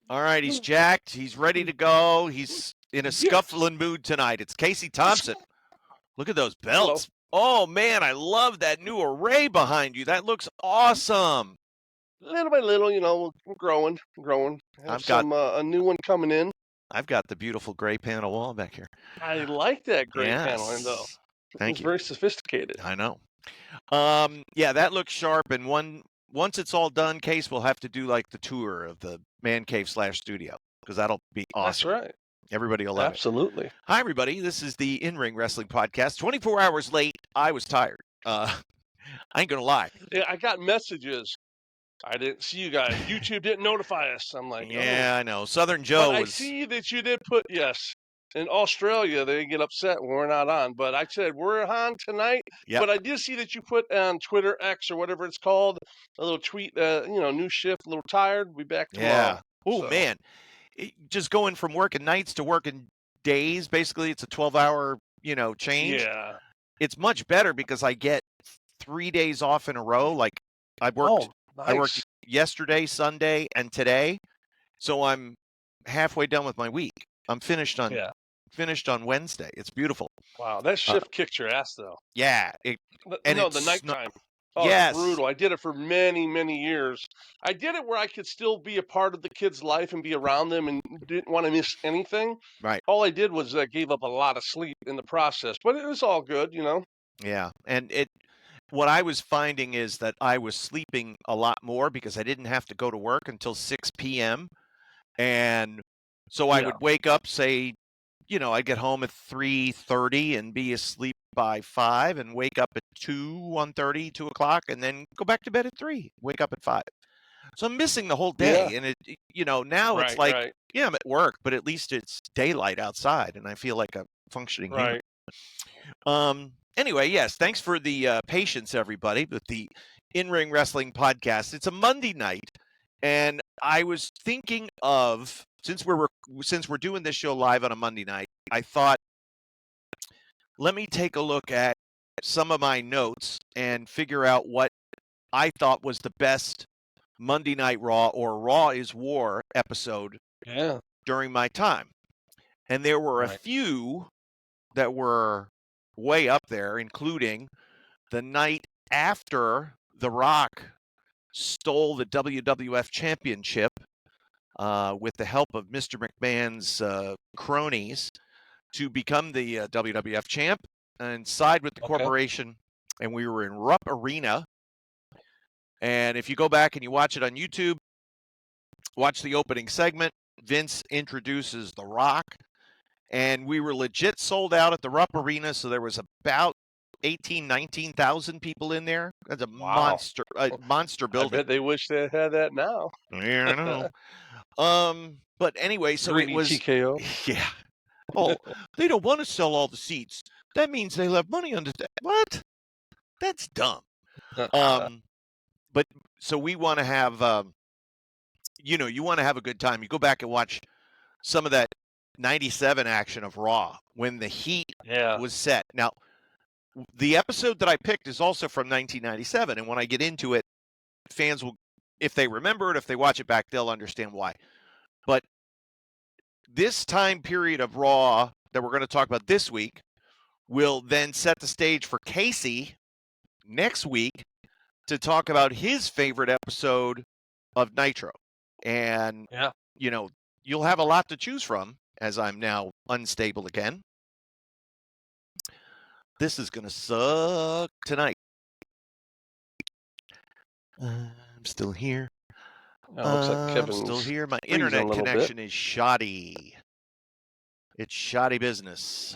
All right, he's jacked. He's ready to go. He's in a scuffling mood tonight. It's Casey Thompson. Look at those belts. Hello. Oh, man, I love that new array behind you. That looks awesome. Little by little, we're growing. I've got a new one coming in. I've got the beautiful gray panel wall back here. I like that gray Yes. paneling, though. Thank you. Very sophisticated. I know. Yeah, that looks sharp. And once it's all done, Case, we'll have to do like the tour of the man cave / studio because that'll be awesome. That's right. Everybody will love Absolutely. it. Hi, everybody. This is the In-Ring Wrestling Podcast. 24 hours late. I was tired. I ain't going to lie. Yeah, I got messages. I didn't see you guys. YouTube didn't notify us. I'm like, yeah, I know. Southern Joe but was. I see that you did put, yes. In Australia, they get upset when we're not on. But I said, we're on tonight. Yep. But I did see that you put on Twitter X or whatever it's called, a little tweet, new shift, a little tired. We'll be back tomorrow. Yeah. Oh, man. Just going from working nights to working days, basically, it's a 12-hour, change. Yeah. It's much better because I get 3 days off in a row. Like I worked yesterday, Sunday, and today. So I'm halfway done with my week. I'm finished on Wednesday. It's beautiful. Wow, that shift kicked your ass, though. Yeah. The nighttime. Oh, yes. It's brutal. I did it for many, many years. I did it where I could still be a part of the kids' life and be around them and didn't want to miss anything. Right. All I did was gave up a lot of sleep in the process, but it was all good, Yeah, and what I was finding is that I was sleeping a lot more because I didn't have to go to work until 6 p.m. And so I would wake up, say, I'd get home at 3:30 and be asleep by 5 and wake up at 1:30, 2 o'clock, and then go back to bed at 3, wake up at 5. So I'm missing the whole day. Yeah. And now it's like, yeah, I'm at work, but at least it's daylight outside and I feel like a functioning human. Anyway, yes, thanks for the patience, everybody, with the In-Ring Wrestling Podcast. It's a Monday night, and I was thinking of, since we're doing this show live on a Monday night, I thought, let me take a look at some of my notes and figure out what I thought was the best Monday Night Raw or Raw is War episode during my time. And there were a few that were way up there, including the night after The Rock stole the WWF Championship with the help of Mr. McMahon's cronies to become the WWF champ and side with the corporation. And we were in Rupp Arena. And if you go back and you watch it on YouTube, watch the opening segment, Vince introduces The Rock. And we were legit sold out at the Rupp Arena, so there was about 19,000 people in there. That's a monster building. I bet they wish they had that now. Yeah, I know. But anyway, so it was TKO. Yeah. Oh, they don't want to sell all the seats. That means they'll have money on the what? That's dumb. But so we want to have you want to have a good time. You go back and watch some of that 97 action of Raw when the heat was set. Now, the episode that I picked is also from 1997, and when I get into it, fans will, if they remember it, if they watch it back, they'll understand why. But this time period of Raw that we're going to talk about this week will then set the stage for Casey next week to talk about his favorite episode of Nitro. And, you'll have a lot to choose from, as I'm now unstable again. This is going to suck tonight. I'm still here. Looks like Kevin's still here. My internet connection is shoddy. It's shoddy business.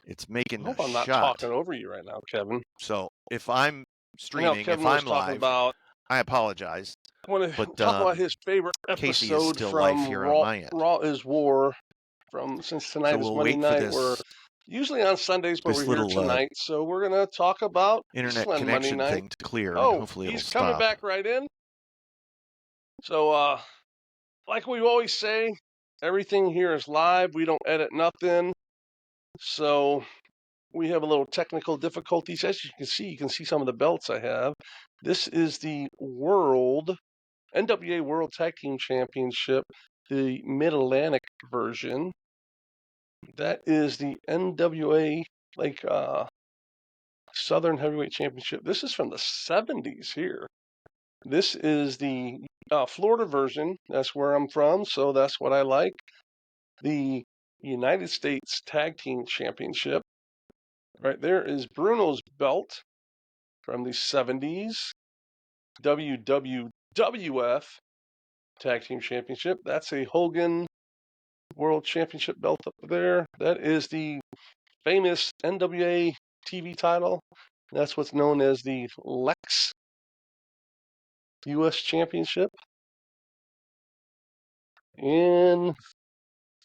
It's making I hope I'm not talking over you right now, Kevin. So if I'm streaming, if I'm live, I apologize. I want to talk about his favorite episode from Raw is War. Since tonight is Monday night, we're usually on Sundays, but we're here tonight. So we're going to talk about internet connection thing to clear. Oh, hopefully he's coming back right in. So, like we always say, everything here is live. We don't edit nothing. So we have a little technical difficulties. As you can see some of the belts I have. This is the World NWA World Tag Team Championship, the Mid-Atlantic version. That is the NWA Southern Heavyweight Championship. This is from the 70s here. This is the Florida version. That's where I'm from, so that's what I like. The United States Tag Team Championship. Right there is Bruno's belt from the 70s. WWWF Tag Team Championship. That's a Hogan World Championship belt up there. That is the famous NWA TV title. That's what's known as the Lex US Championship. And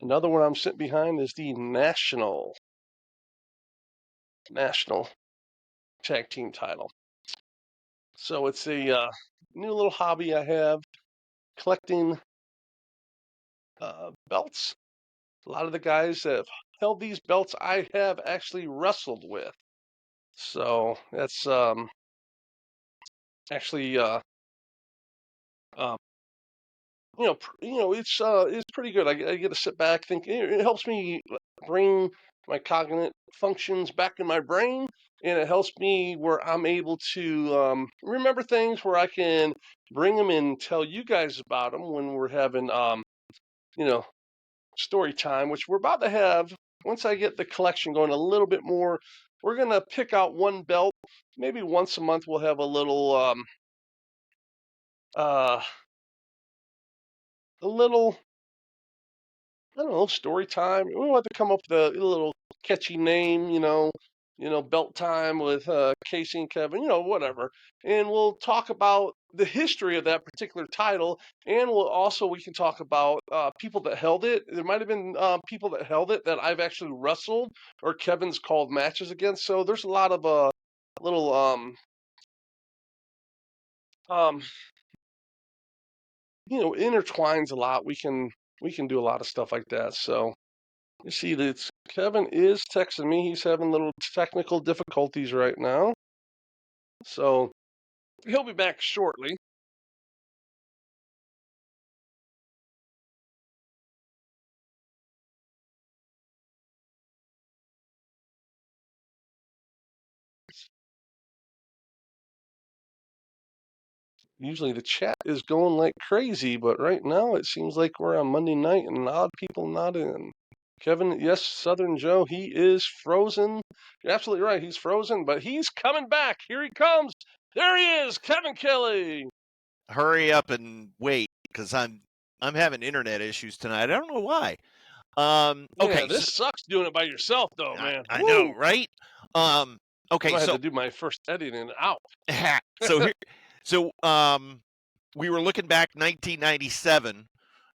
another one I'm sitting behind is the National Tag Team title. So it's a new little hobby I have, collecting belts. A lot of the guys that have held these belts I have actually wrestled with. So that's actually it's pretty good. I get to sit back, think. It helps me bring my cognitive functions back in my brain, and it helps me where I'm able to remember things, where I can bring them and tell you guys about them when we're having story time, which we're about to have. Once I get the collection going a little bit more, we're gonna pick out one belt. Maybe once a month we'll have a little I don't know, story time. We want to come up with a little catchy name, belt time with Casey and Kevin, whatever. And we'll talk about the history of that particular title, and we can talk about people that held it. There might have been people that held it that I've actually wrestled or Kevin's called matches against. So there's a lot of little intertwines a lot. We can do a lot of stuff like that. So you see that Kevin is texting me. He's having little technical difficulties right now. So he'll be back shortly. Usually the chat is going like crazy, but right now it seems like we're on Monday night and odd people not in. Kevin, yes, Southern Joe, he is frozen. You're absolutely right, he's frozen, but he's coming back. Here he comes. There he is, Kevin Kelly. Hurry up and wait, because I'm having internet issues tonight. I don't know why. Okay, yeah, this sucks doing it by yourself, though, man. I know, right? Okay, I had to do my first editing out. So we were looking back 1997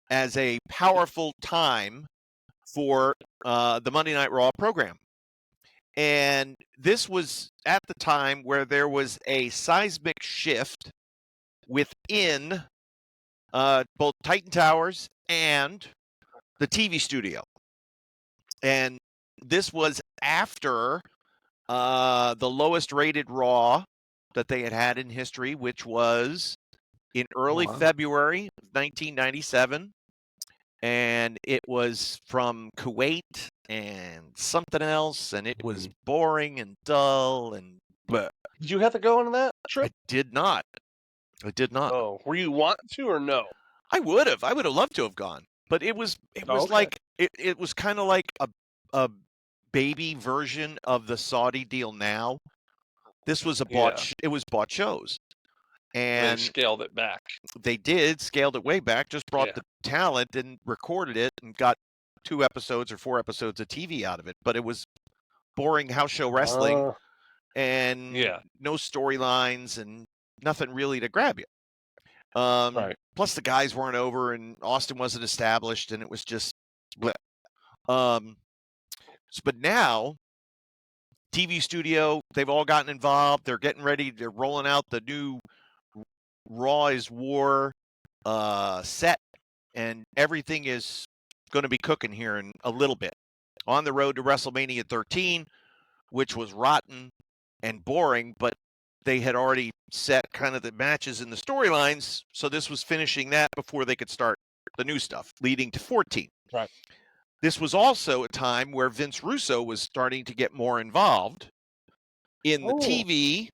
as a powerful time for the Monday Night Raw program. And this was at the time where there was a seismic shift within both Titan Towers and the TV studio. And this was after the lowest rated Raw that they had in history, which was in early February of 1997. And it was from Kuwait and something else, and it was boring and dull. And did you have to go on that trip? I did not. Oh, were you want to or no? I would have loved to have gone, but it was like it was kind of like a baby version of the Saudi deal now. This was it was bought shows. And they scaled it back. They did, scaled it way back, just brought the talent and recorded it and got 2 episodes or 4 episodes of TV out of it. But it was boring house show wrestling and no storylines and nothing really to grab you. Plus the guys weren't over and Austin wasn't established and it was just bleh. But now TV studio, they've all gotten involved. They're getting ready. They're rolling out the new Raw is War set, and everything is going to be cooking here in a little bit. On the road to WrestleMania 13, which was rotten and boring, but they had already set kind of the matches and the storylines, so this was finishing that before they could start the new stuff, leading to 14. Right. This was also a time where Vince Russo was starting to get more involved in the TV,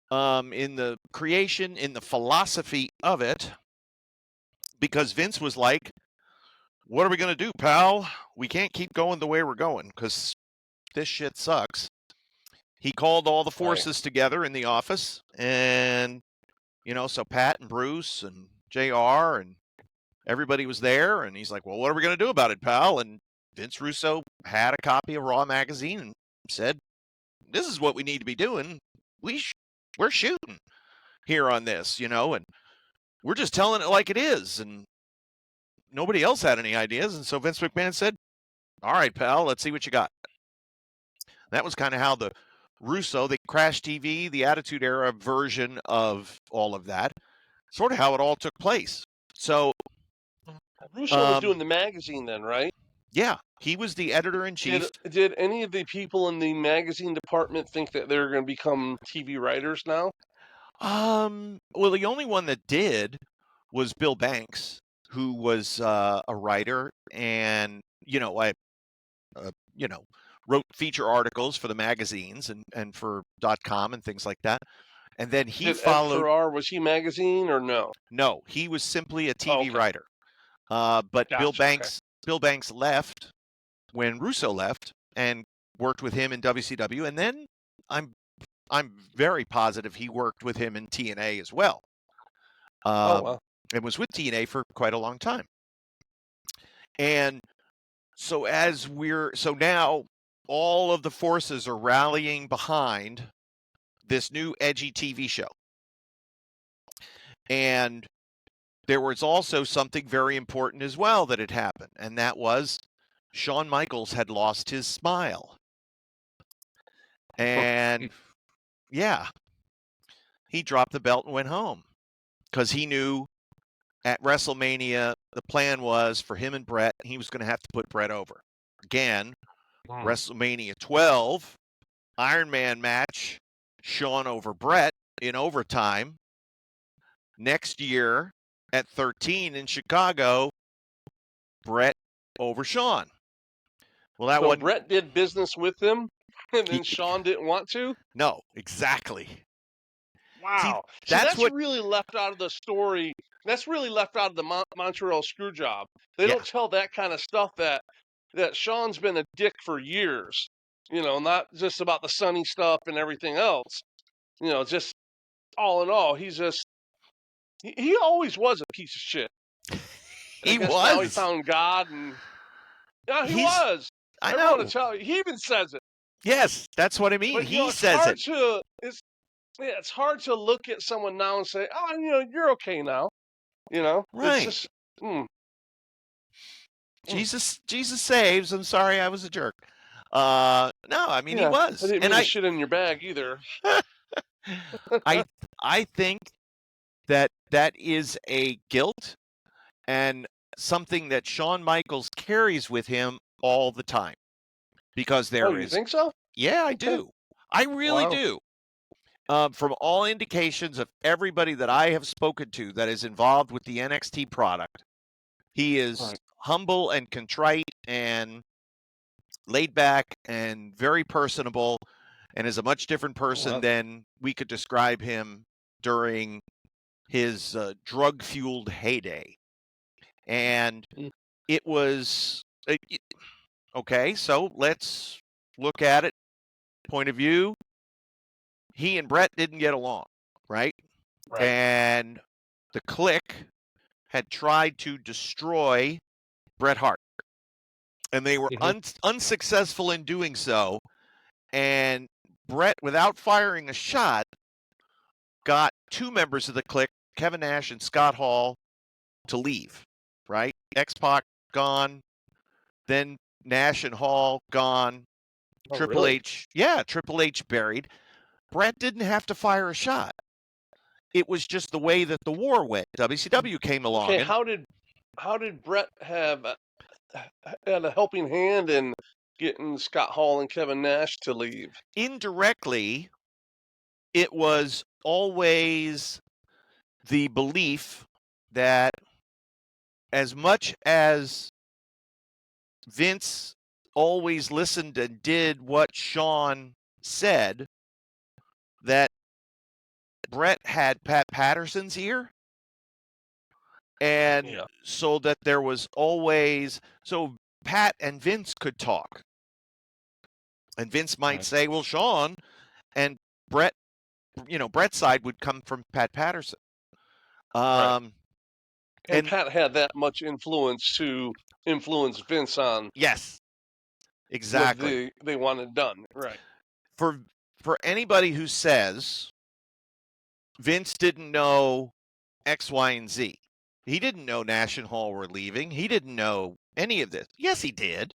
in the creation, in the philosophy of it, because Vince was like, what are we going to do, pal? We can't keep going the way we're going because this shit sucks. He called all the forces together in the office, and, so Pat and Bruce and JR and everybody was there, and he's like, well, what are we going to do about it, pal? And Vince Russo had a copy of Raw magazine and said, this is what we need to be doing. We're shooting here on this, and we're just telling it like it is. And nobody else had any ideas. And so Vince McMahon said, all right, pal, let's see what you got. That was kind of how the Crash TV, the Attitude Era version of all of that, sort of how it all took place. So Russo was doing the magazine then, right? Yeah, he was the editor-in-chief. Did any of the people in the magazine department think that they're going to become TV writers now? Well, the only one that did was Bill Banks, who was a writer and, wrote feature articles for the magazines and for .com and things like that. And then he followed. Ed Ferrar, was he magazine or no? No, he was simply a TV writer. But Gotcha, Bill Banks left when Russo left and worked with him in WCW, and then I'm very positive he worked with him in TNA as well. Wow. And was with TNA for quite a long time. And so now all of the forces are rallying behind this new edgy TV show. And there was also something very important as well that had happened, and that was Shawn Michaels had lost his smile. And yeah, he dropped the belt and went home because he knew at WrestleMania the plan was for him and Bret, he was going to have to put Bret over. Again, WrestleMania 12, Iron Man match, Shawn over Bret in overtime. Next year at 13 in Chicago, Bret over Shawn. Well, so Bret did business with him, and then Shawn didn't want to? No, exactly. Wow. See, that's really left out of the story. That's really left out of the Montreal Screwjob. They don't tell that kind of stuff that Shawn's been a dick for years. Not just about the Sunny stuff and everything else. Just all in all, he's just he always was a piece of shit. He was. Now he found God, and yeah, he was. I know. To tell you, he even says it. Yes, that's what I mean. But, he says it. It's hard to look at someone now and say, "Oh, you're okay now." Right. It's just, Jesus saves. I'm sorry, I was a jerk. No, I mean he was. I didn't mean to shit in your bag either. I think that is a guilt and something that Shawn Michaels carries with him all the time. Because you think so? Yeah, I do. I really do. From all indications of everybody that I have spoken to that is involved with the NXT product, he is humble and contrite and laid back and very personable and is a much different person than we could describe him during his drug-fueled heyday. And it was... Okay, so let's look at it. Point of view, he and Bret didn't get along, right? And the Clique had tried to destroy Bret Hart. And they were unsuccessful in doing so. And Bret, without firing a shot, got two members of the Clique, Kevin Nash and Scott Hall, to leave, right? X-Pac gone, then Nash and Hall gone, Triple H buried. Bret didn't have to fire a shot. It was just the way that the war went. WCW came along. Okay, how did Bret have a helping hand in getting Scott Hall and Kevin Nash to leave? Indirectly, it was always the belief that as much as Vince always listened and did what Shawn said, that Bret had Pat Patterson's ear. And so that there was always, so Pat and Vince could talk. And Vince might say, well, Shawn, and Bret, Bret's side would come from Pat Patterson. And Pat had that much influence to influence Vince on. Yes, exactly. What they wanted done, right? For anybody who says Vince didn't know X, Y, and Z, he didn't know Nash and Hall were leaving. He didn't know any of this. Yes, he did.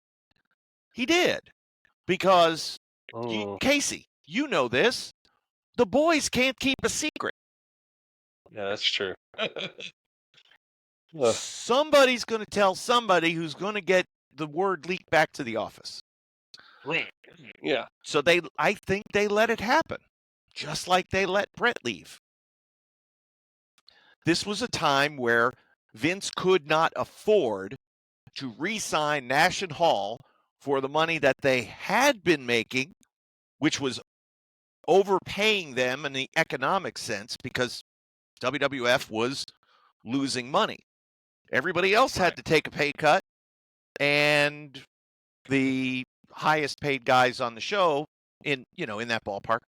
He did. Because, Casey, you know this. The boys can't keep a secret. Yeah, that's true. Somebody's going to tell somebody who's going to get the word leaked back to the office. Right. Yeah. So I think they let it happen, just like they let Bret leave. This was a time where Vince could not afford to re-sign Nash and Hall for the money that they had been making, which was overpaying them in the economic sense because WWF was losing money. Everybody else had to take a pay cut, and the highest paid guys on the show in that ballpark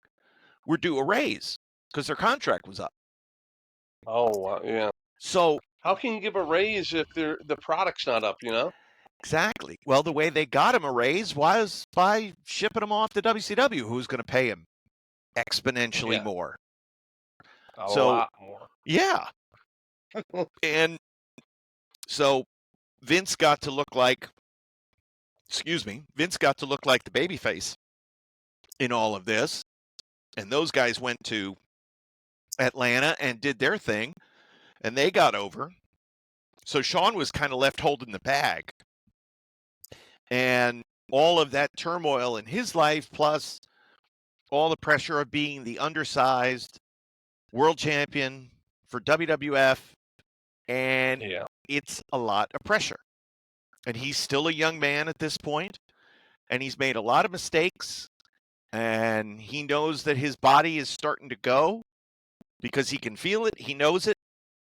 were due a raise because their contract was up. Oh, yeah. So how can you give a raise if the product's not up, Exactly. Well, the way they got him a raise was by shipping him off to WCW, who's going to pay him exponentially more. A lot more. Yeah. And so Vince got to look like the babyface in all of this. And those guys went to Atlanta and did their thing, and they got over. So Shawn was kind of left holding the bag. And all of that turmoil in his life, plus all the pressure of being the undersized world champion for WWF, and it's a lot of pressure. And he's still a young man at this point, and he's made a lot of mistakes, and he knows that his body is starting to go because he can feel it. He knows it.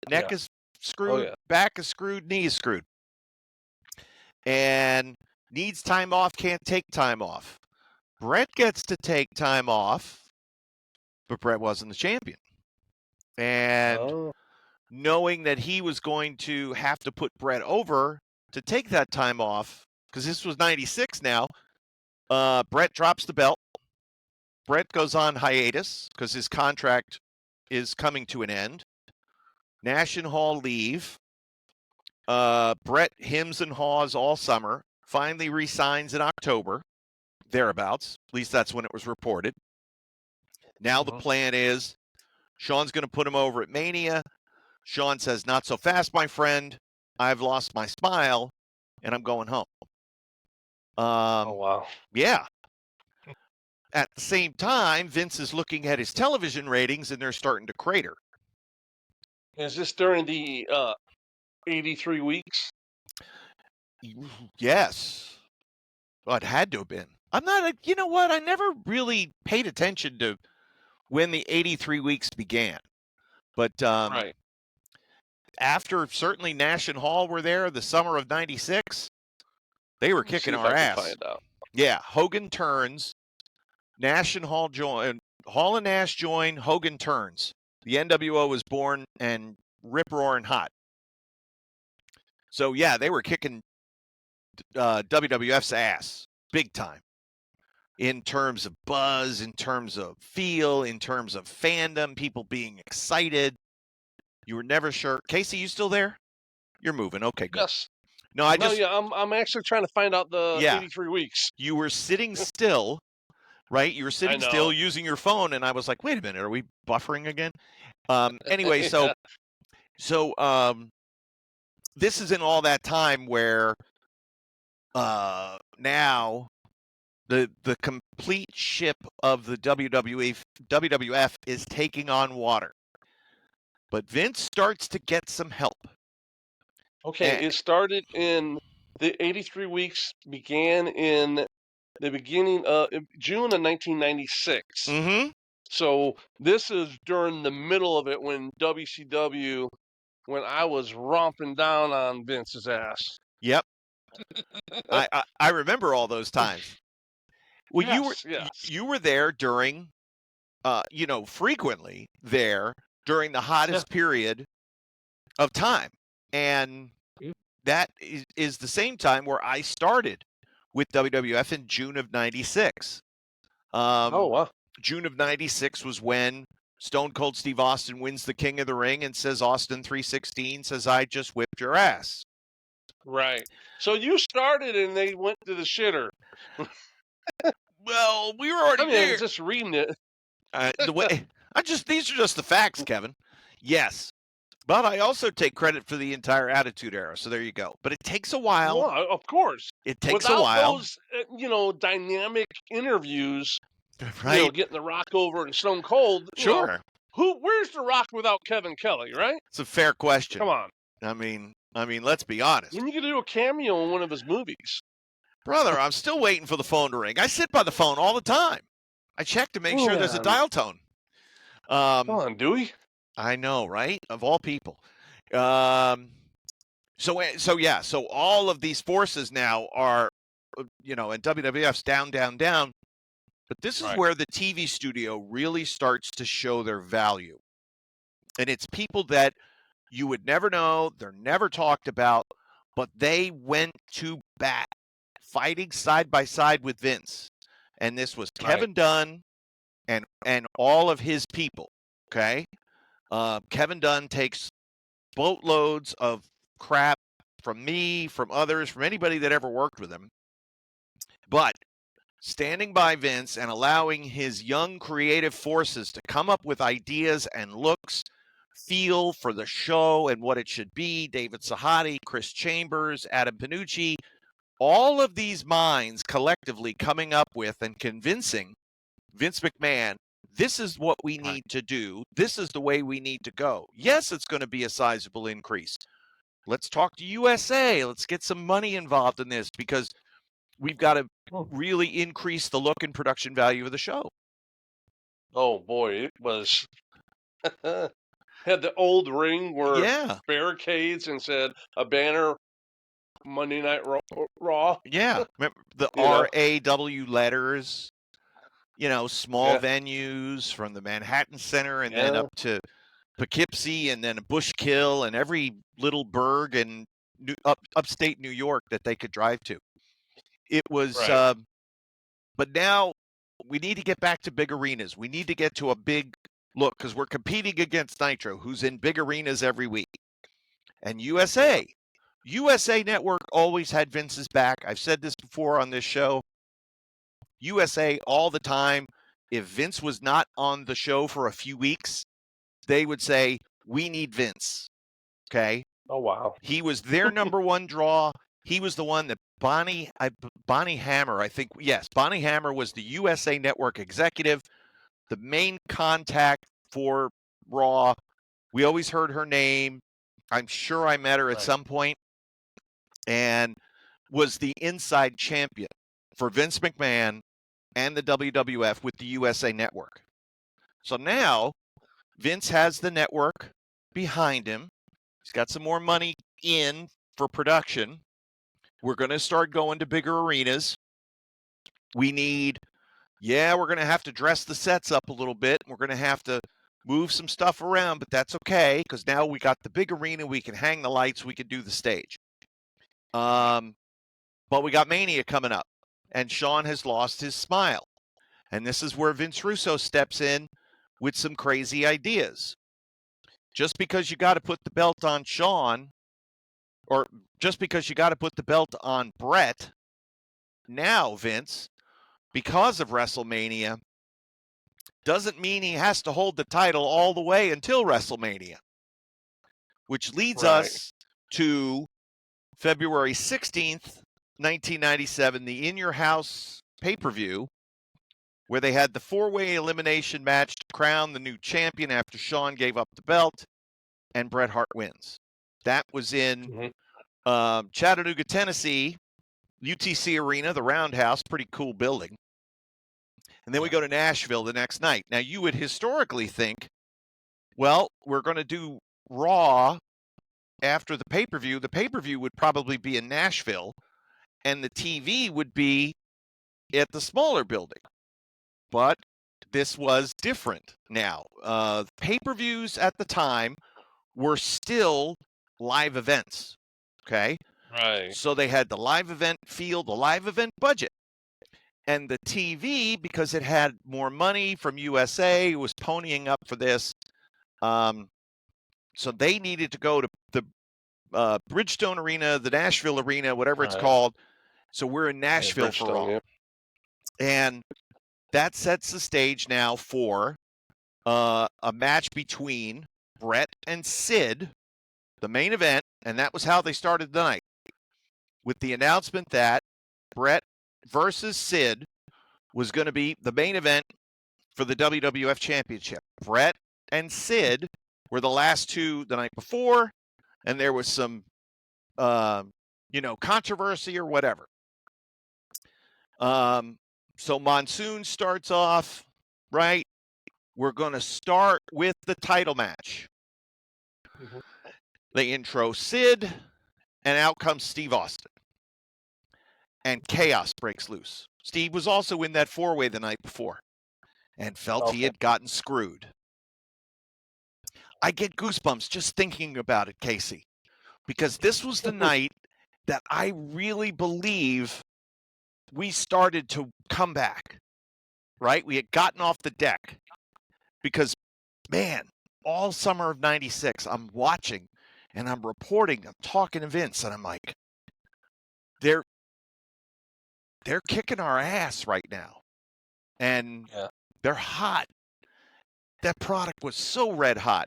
Neck is screwed, back is screwed, knee is screwed. And needs time off, can't take time off. Bret gets to take time off, but Bret wasn't the champion. And knowing that he was going to have to put Bret over to take that time off, because this was 96 now, Bret drops the belt. Bret goes on hiatus because his contract is coming to an end. Nash and Hall leave. Bret hems and haws all summer. Finally resigns in October, thereabouts. At least that's when it was reported. Now the plan is Shawn's going to put him over at Mania. Shawn says, not so fast, my friend. I've lost my smile, and I'm going home. Oh, wow. Yeah. At the same time, Vince is looking at his television ratings, and they're starting to crater. Is this during the 83 weeks? Yes. Well, it had to have been. I'm not, you know what? I never really paid attention to when the 83 weeks began. But after certainly Nash and Hall were there the summer of 96, they were kicking our ass. Yeah, Hogan turns. Nash and Hall join. Hall and Nash join. Hogan turns. The NWO was born and rip-roaring hot. So, yeah, they were kicking WWF's ass big time in terms of buzz, in terms of feel, in terms of fandom, people being excited. You were never sure. Casey, you still there? You're moving. Okay, good. Yes. No, I'm actually trying to find out the 83 weeks. You were sitting still, right? You were sitting still using your phone, and I was like, wait a minute, are we buffering again? Anyway, so this is in all that time where now The complete ship of the WWF is taking on water. But Vince starts to get some help. Okay, it started in the 83 weeks, began in the beginning of June of 1996. Mm-hmm. So this is during the middle of it when WCW, when I was romping down on Vince's ass. Yep. I remember all those times. Well, yes. you were there during, frequently there during the hottest period of time, and that is the same time where I started with WWF in June of '96. Wow. June of '96 was when Stone Cold Steve Austin wins the King of the Ring and says Austin 316 says I just whipped your ass. Right. So you started and they went to the shitter. Well, we were already there. I was just reading it. These are just the facts, Kevin. Yes. But I also take credit for the entire Attitude Era, so there you go. But it takes a while. Well, of course. It takes a while. Without those, dynamic interviews, right? Getting The Rock over and Stone Cold. Sure. Where's The Rock without Kevin Kelly, right? It's a fair question. Come on. I mean, let's be honest. When you could do a cameo in one of his movies. Brother, I'm still waiting for the phone to ring. I sit by the phone all the time. I check to make sure there's a dial tone. Come on, Dewey. I know, right? Of all people. So all of these forces now are, and WWF's down, down, down. But this is where the TV studio really starts to show their value. And it's people that you would never know, they're never talked about, but they went to bat, fighting side by side with Vince. And this was Kevin Dunn and all of his people, okay? Kevin Dunn takes boatloads of crap from me, from others, from anybody that ever worked with him. But standing by Vince and allowing his young creative forces to come up with ideas and looks, feel for the show and what it should be, David Sahadi, Chris Chambers, Adam Panucci, all of these minds collectively coming up with and convincing Vince McMahon, this is what we need to do. This is the way we need to go. Yes, it's going to be a sizable increase. Let's talk to USA. Let's get some money involved in this because we've got to really increase the look and production value of the show. Oh, boy. It was... had the old ring where barricades and said a banner Monday Night Raw. Yeah. Remember the RAW letters, small venues from the Manhattan Center and then up to Poughkeepsie and then Bushkill and every little burg and upstate New York that they could drive to. It was, but now we need to get back to big arenas. We need to get to a big look because we're competing against Nitro, who's in big arenas every week. And USA Network always had Vince's back. I've said this before on this show. USA all the time. If Vince was not on the show for a few weeks, they would say, we need Vince. Okay. Oh, wow. He was their number one draw. He was the one that Bonnie Hammer, I think. Yes, Bonnie Hammer was the USA Network executive, the main contact for Raw. We always heard her name. I'm sure I met her at some point, and was the inside champion for Vince McMahon and the WWF with the USA Network. So now Vince has the network behind him. He's got some more money in for production. We're going to start going to bigger arenas. We need, we're going to have to dress the sets up a little bit. We're going to have to move some stuff around, but that's okay because now we got the big arena. We can hang the lights. We can do the stage. But we got Mania coming up, and Shawn has lost his smile. And this is where Vince Russo steps in with some crazy ideas. Just because you got to put the belt on Shawn, or just because you got to put the belt on Bret, now, Vince, because of WrestleMania, doesn't mean he has to hold the title all the way until WrestleMania. Which leads us to February 16th, 1997, the In Your House pay-per-view where they had the four-way elimination match to crown the new champion after Shawn gave up the belt and Bret Hart wins. That was in Chattanooga, Tennessee, UTC Arena, the Roundhouse, pretty cool building. And then we go to Nashville the next night. Now, you would historically think, well, we're going to do Raw after the pay-per-view. The pay-per-view would probably be in Nashville, and the TV would be at the smaller building. But this was different now. Pay-per-views at the time were still live events, okay? Right. So they had the live event feel, the live event budget. And the TV, because it had more money from USA, was ponying up for this. So they needed to go to the Bridgestone Arena, the Nashville Arena, whatever it's called. So we're in Nashville for Raw. Yeah. And that sets the stage now for a match between Bret and Sid, the main event, and that was how they started the night, with the announcement that Bret versus Sid was going to be the main event for the WWF Championship. Bret and Sid were the last two the night before, and there was some, controversy or whatever. So Monsoon starts off, right? We're going to start with the title match. Mm-hmm. They intro Sid, and out comes Steve Austin. And chaos breaks loose. Steve was also in that four-way the night before and felt he had gotten screwed. I get goosebumps just thinking about it, Casey, because this was the night that I really believe we started to come back, right? We had gotten off the deck because, man, all summer of 96, I'm watching and I'm reporting, I'm talking to Vince, and I'm like, they're kicking our ass right now. And they're hot. That product was so red hot.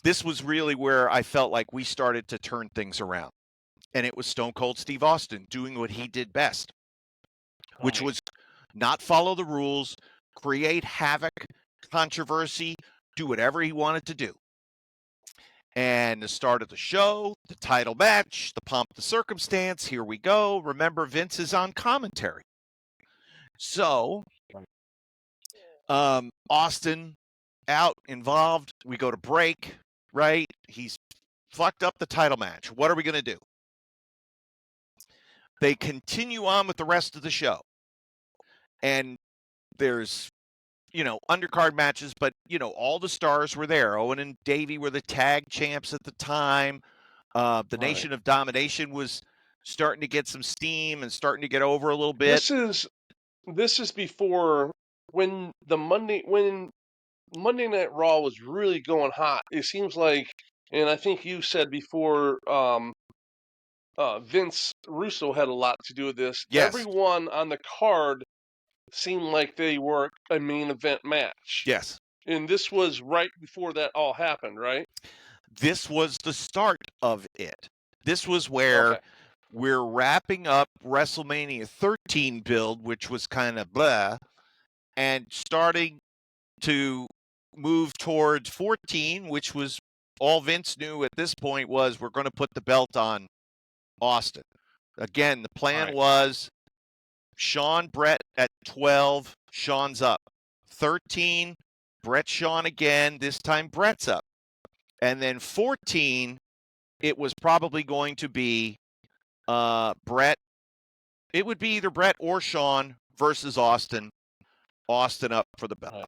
This was really where I felt like we started to turn things around. And it was Stone Cold Steve Austin doing what he did best, which was not follow the rules, create havoc, controversy, do whatever he wanted to do. And the start of the show, the title match, the pomp, the circumstance, here we go. Remember, Vince is on commentary. So, Austin out, involved. We go to break, right? He's fucked up the title match. What are we going to do? They continue on with the rest of the show. And there's, undercard matches, but, all the stars were there. Owen and Davey were the tag champs at the time. The Nation of Domination was starting to get some steam and starting to get over a little bit. This is before when Monday Night Raw was really going hot. It seems like, and I think you said before, Vince Russo had a lot to do with this. Yes. Everyone on the card seemed like they were a main event match. Yes. And this was right before that all happened, right? This was the start of it. This was where we're wrapping up WrestleMania 13 build, which was kind of blah, and starting to move towards 14, which was all Vince knew at this point was we're going to put the belt on Austin. Again, the plan was Shawn, Bret at 12. Shawn's up. 13, Bret, Shawn again. This time Bret's up. And then 14, it was probably going to be Bret. It would be either Bret or Shawn versus Austin. Austin up for the belt.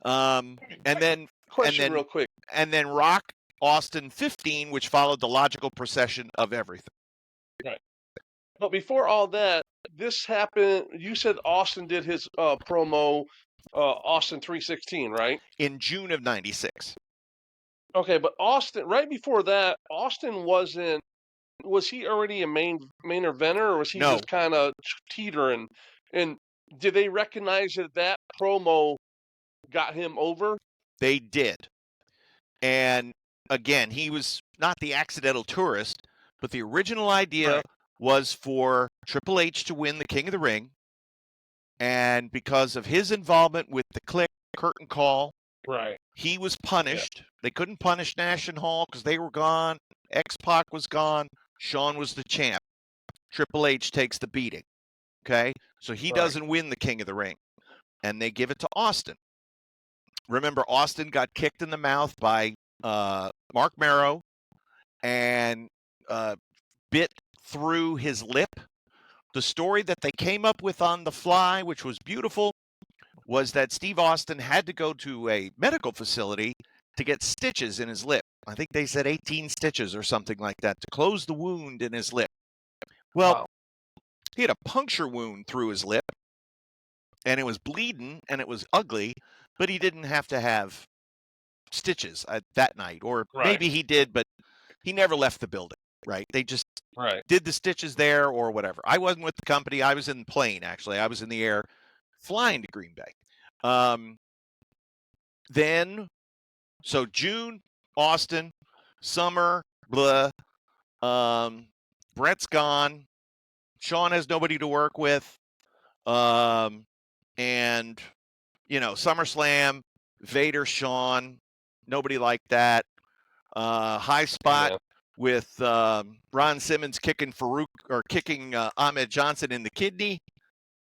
And then real quick. And then Rock Austin 15, which followed the logical procession of everything. Right. But before all that, this happened. You said Austin did his promo, Austin 316, right? In June of 96. Okay, but Austin, right before that, Austin wasn't. Was he already a main eventer, or was he just kind of teetering? And did they recognize that promo got him over? They did. And again, he was not the accidental tourist, but the original idea was for Triple H to win the King of the Ring, And because of his involvement with the Click curtain call, right, he was punished. Yeah. They couldn't punish Nash and Hall because they were gone. X-Pac was gone. Shawn was the champ. Triple H takes the beating. Okay? So he doesn't win the King of the Ring. And they give it to Austin. Remember, Austin got kicked in the mouth by Mark Marrow and bit through his lip. The story that they came up with on the fly, which was beautiful, was that Steve Austin had to go to a medical facility to get stitches in his lip. I think they said 18 stitches or something like that to close the wound in his lip. Well, he had a puncture wound through his lip, and it was bleeding, and it was ugly, but he didn't have to have stitches that night. Or maybe he did, but he never left the building, right? They just did the stitches there or whatever. I wasn't with the company. I was in the plane, actually. I was in the air flying to Green Bay. Then, so June, Austin, summer, blah. Bret's gone. Shawn has nobody to work with. And, SummerSlam, Vader, Shawn, nobody liked that. High spot with Ron Simmons kicking Ahmed Johnson in the kidney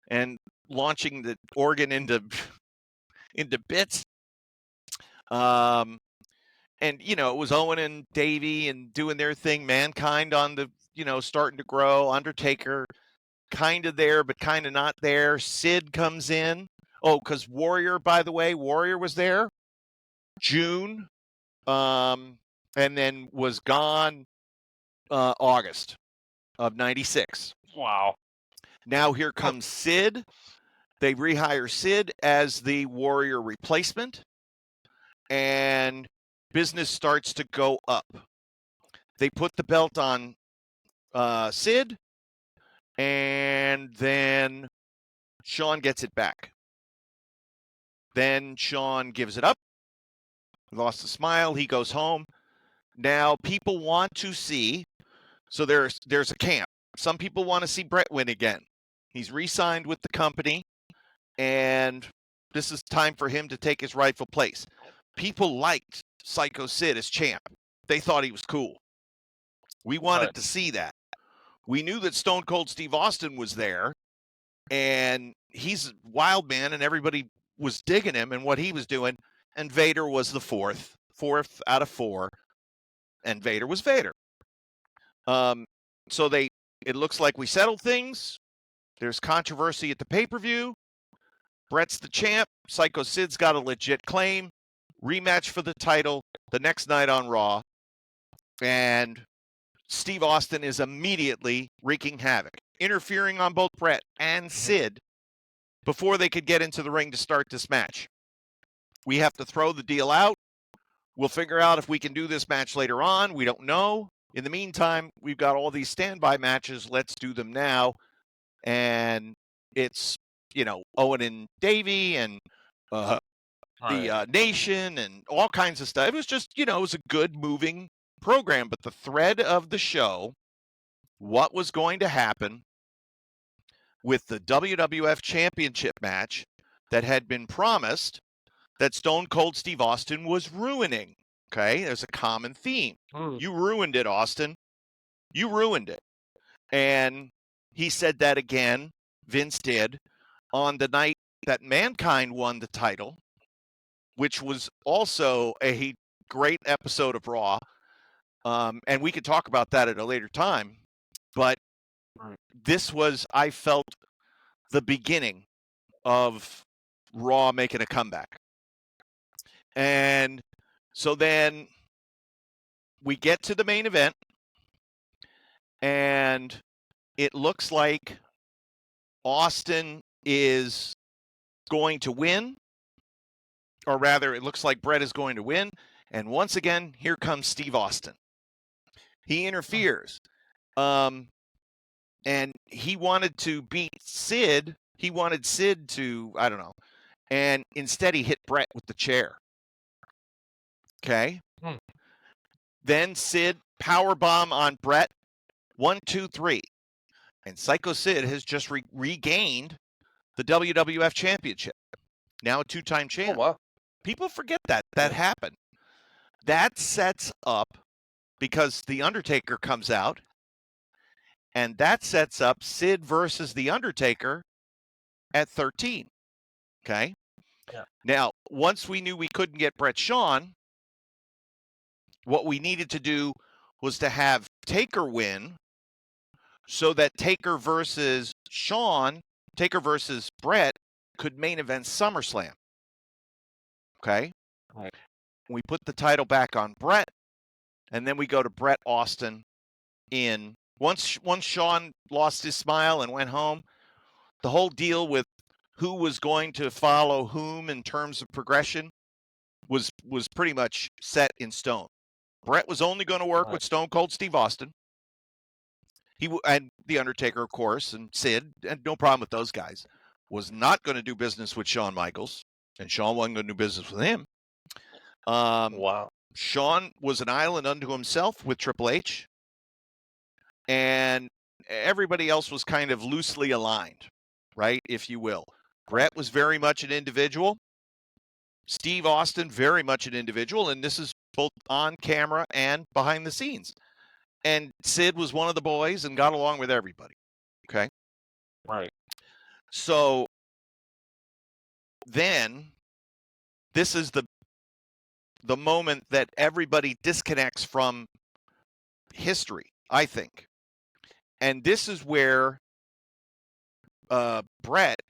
and launching the organ into bits. And, it was Owen and Davey and doing their thing. Mankind on the, starting to grow. Undertaker kind of there, but kind of not there. Sid comes in. Oh, because Warrior, by the way, Warrior was there. June. And then was gone August of 96. Wow. Now here comes Sid. They rehire Sid as the Warrior replacement. And business starts to go up. They put the belt on Sid, and then Shawn gets it back. Then Shawn gives it up. Lost a smile. He goes home. Now people want to see. So there's a camp. Some people want to see Bret win again. He's re-signed with the company, and this is time for him to take his rightful place. People liked Psycho Sid as champ. They thought he was cool. We wanted to see that. We knew that Stone Cold Steve Austin was there, and he's a wild man, and everybody was digging him and what he was doing, and Vader was the fourth out of 4, and Vader was Vader. So it looks like we settled things. There's controversy at the pay-per-view. Bret's the champ. Psycho Sid's got a legit claim. Rematch for the title the next night on Raw. And Steve Austin is immediately wreaking havoc, interfering on both Bret and Sid before they could get into the ring to start this match. We have to throw the deal out. We'll figure out if we can do this match later on. We don't know. In the meantime, we've got all these standby matches. Let's do them now. And it's, Owen and Davey and the Nation and all kinds of stuff. It was just, it was a good moving program. But the thread of the show, what was going to happen with the WWF Championship match that had been promised that Stone Cold Steve Austin was ruining. Okay, there's a common theme. You ruined it, Austin. You ruined it. And he said that again, Vince did, on the night that Mankind won the title, which was also a great episode of Raw. And we could talk about that at a later time. But this was, I felt, the beginning of Raw making a comeback. And so then we get to the main event, and it looks like Austin is going to win, or rather, it looks like Bret is going to win. And once again, here comes Steve Austin. He interferes. And he wanted to beat Sid. He wanted Sid to, I don't know. And instead, he hit Bret with the chair. Okay. Then Sid powerbomb on Bret. 1, 2, 3. And Psycho Sid has just regained the WWF Championship. Now a 2-time champ. Oh, wow. People forget that happened. That sets up, because The Undertaker comes out, and that sets up Sid versus The Undertaker at 13. Okay? Yeah. Now, once we knew we couldn't get Bret Shawn, what we needed to do was to have Taker win so that Taker versus Bret could main event SummerSlam. Okay? Right. We put the title back on Bret, and then we go to Bret Austin in once Shawn lost his smile and went home, the whole deal with who was going to follow whom in terms of progression was pretty much set in stone. Bret was only going to work with Stone Cold Steve Austin. And The Undertaker, of course, and Sid, and no problem with those guys. Was not going to do business with Shawn Michaels, and Shawn wasn't going to do business with him. Wow. Shawn was an island unto himself with Triple H, and everybody else was kind of loosely aligned, right, if you will. Bret was very much an individual. Steve Austin, very much an individual, and this is both on camera and behind the scenes. And Sid was one of the boys and got along with everybody. Okay? Right. So then this is the moment that everybody disconnects from history, I think. And this is where Bret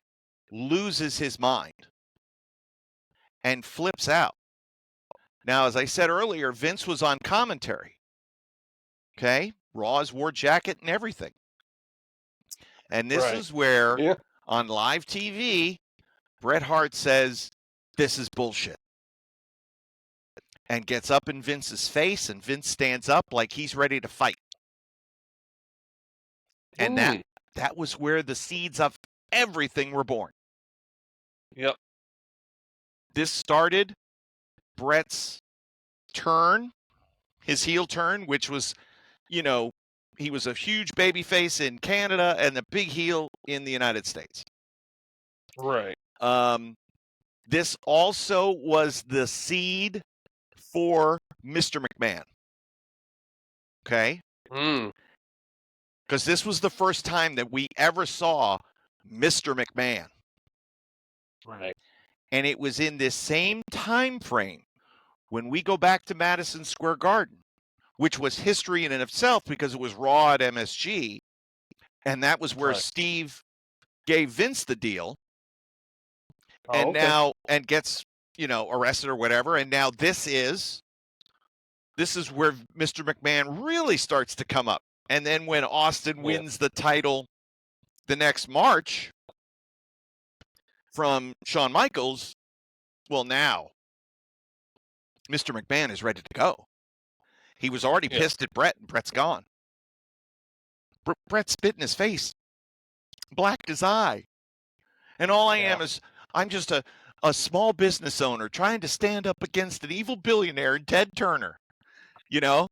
loses his mind and flips out. Now, as I said earlier, Vince was on commentary. Okay? Raw's wore jacket and everything. And this is where, on live TV, Bret Hart says, "This is bullshit." And gets up in Vince's face, and Vince stands up like he's ready to fight. And that was where the seeds of everything were born. Yep. This started Bret's turn, his heel turn, which was, he was a huge babyface in Canada and a big heel in the United States. Right. This also was the seed for Mr. McMahon. Okay? Because this was the first time that we ever saw Mr. McMahon. Right. And it was in this same time frame when we go back to Madison Square Garden, which was history in and of itself because it was Raw at MSG. And that was where Steve gave Vince the deal. And now, and gets, arrested or whatever. And now this is where Mr. McMahon really starts to come up. And then when Austin wins the title the next March from Shawn Michaels, well, now Mr. McMahon is ready to go. He was already pissed at Bret, and Bret's gone. Bret spit in his face, blacked his eye. And all I am is, I'm just a small business owner trying to stand up against an evil billionaire, Ted Turner, Yeah.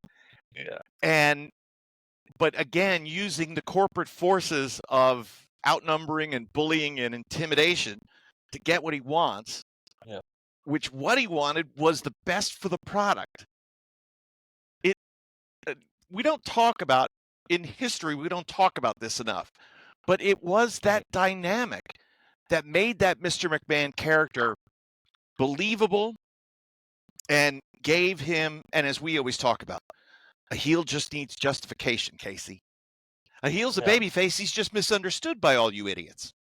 But again, using the corporate forces of outnumbering and bullying and intimidation to get what he wants, which what he wanted was the best for the product. We don't talk about, in history, we don't talk about this enough, but it was that dynamic that made that Mr. McMahon character believable and gave him, and as we always talk about, a heel just needs justification, Casey. A heel's a babyface. He's just misunderstood by all you idiots.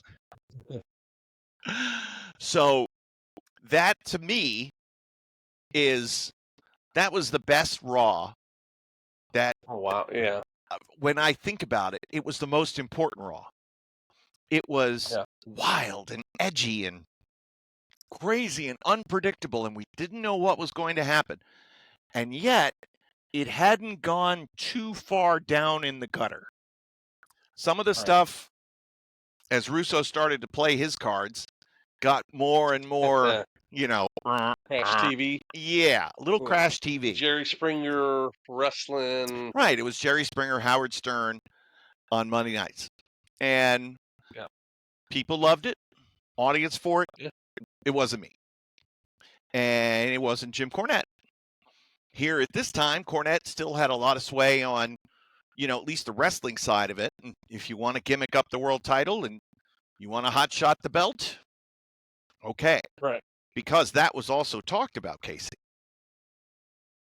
So that, to me, that was the best Raw that, when I think about it, it was the most important Raw. It was wild and edgy and crazy and unpredictable, and we didn't know what was going to happen. And yet, it hadn't gone too far down in the gutter. Some of the stuff, as Russo started to play his cards, got more and more, Crash TV. Yeah, a little Crash TV. Jerry Springer wrestling. Right, it was Jerry Springer, Howard Stern on Monday nights. And people loved it. audience for it, Yeah. it wasn't me. And it wasn't Jim Cornette. Here at this time, Cornette still had a lot of sway on, at least the wrestling side of it. And if you want to gimmick up the world title and you want to hot shot the belt, okay. Right. Because that was also talked about, Casey.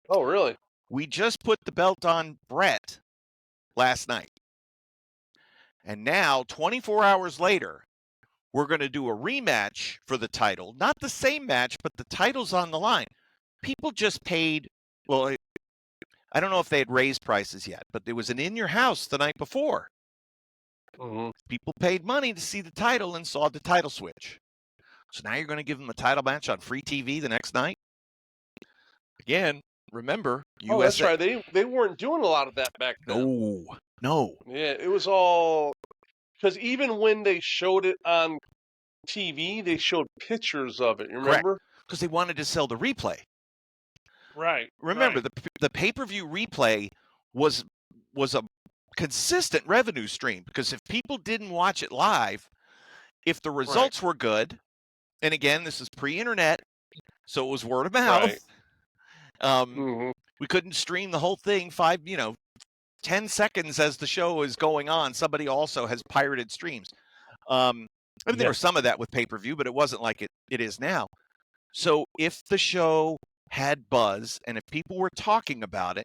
Oh, really? We just put the belt on Bret last night. And now, 24 hours later, we're going to do a rematch for the title. Not the same match, but the title's on the line. People just paid, well, I don't know if they had raised prices yet, but there was an In Your House the night before. Mm-hmm. People paid money to see the title and saw the title switch. So now you're going to give them a title match on free TV the next night? Again, remember, USA. Oh, that's right. They weren't doing a lot of that back then. No. Yeah, it was all because even when they showed it on TV, they showed pictures of it. You remember? Because they wanted to sell the replay. Right. Remember, the pay-per-view replay was a consistent revenue stream, because if people didn't watch it live, if the results were good, and again, this is pre-internet, so it was word of mouth. Right. We couldn't stream the whole thing 10 seconds as the show is going on. Somebody also has pirated streams. There was some of that with pay-per-view, but it wasn't like it is now. So if the show had buzz and if people were talking about it,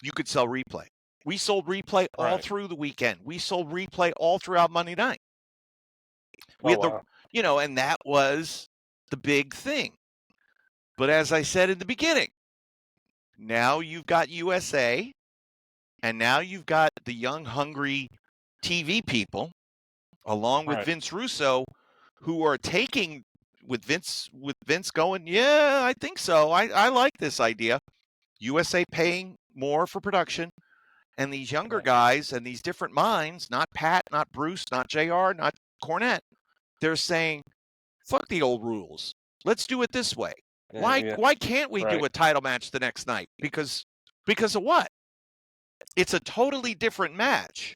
you could sell replay. We sold replay all through the weekend. We sold replay all throughout Monday night. We had and that was the big thing. But as I said in the beginning, now you've got USA, and now you've got the young, hungry TV people, along with Vince Russo, who are taking with Vince going, yeah, I think so. I like this idea. USA paying more for production, and these younger guys and these different minds, not Pat, not Bruce, not JR, not Cornette, they're saying, fuck the old rules. Let's do it this way. Why can't we do a title match the next night? Because of what? It's a totally different match.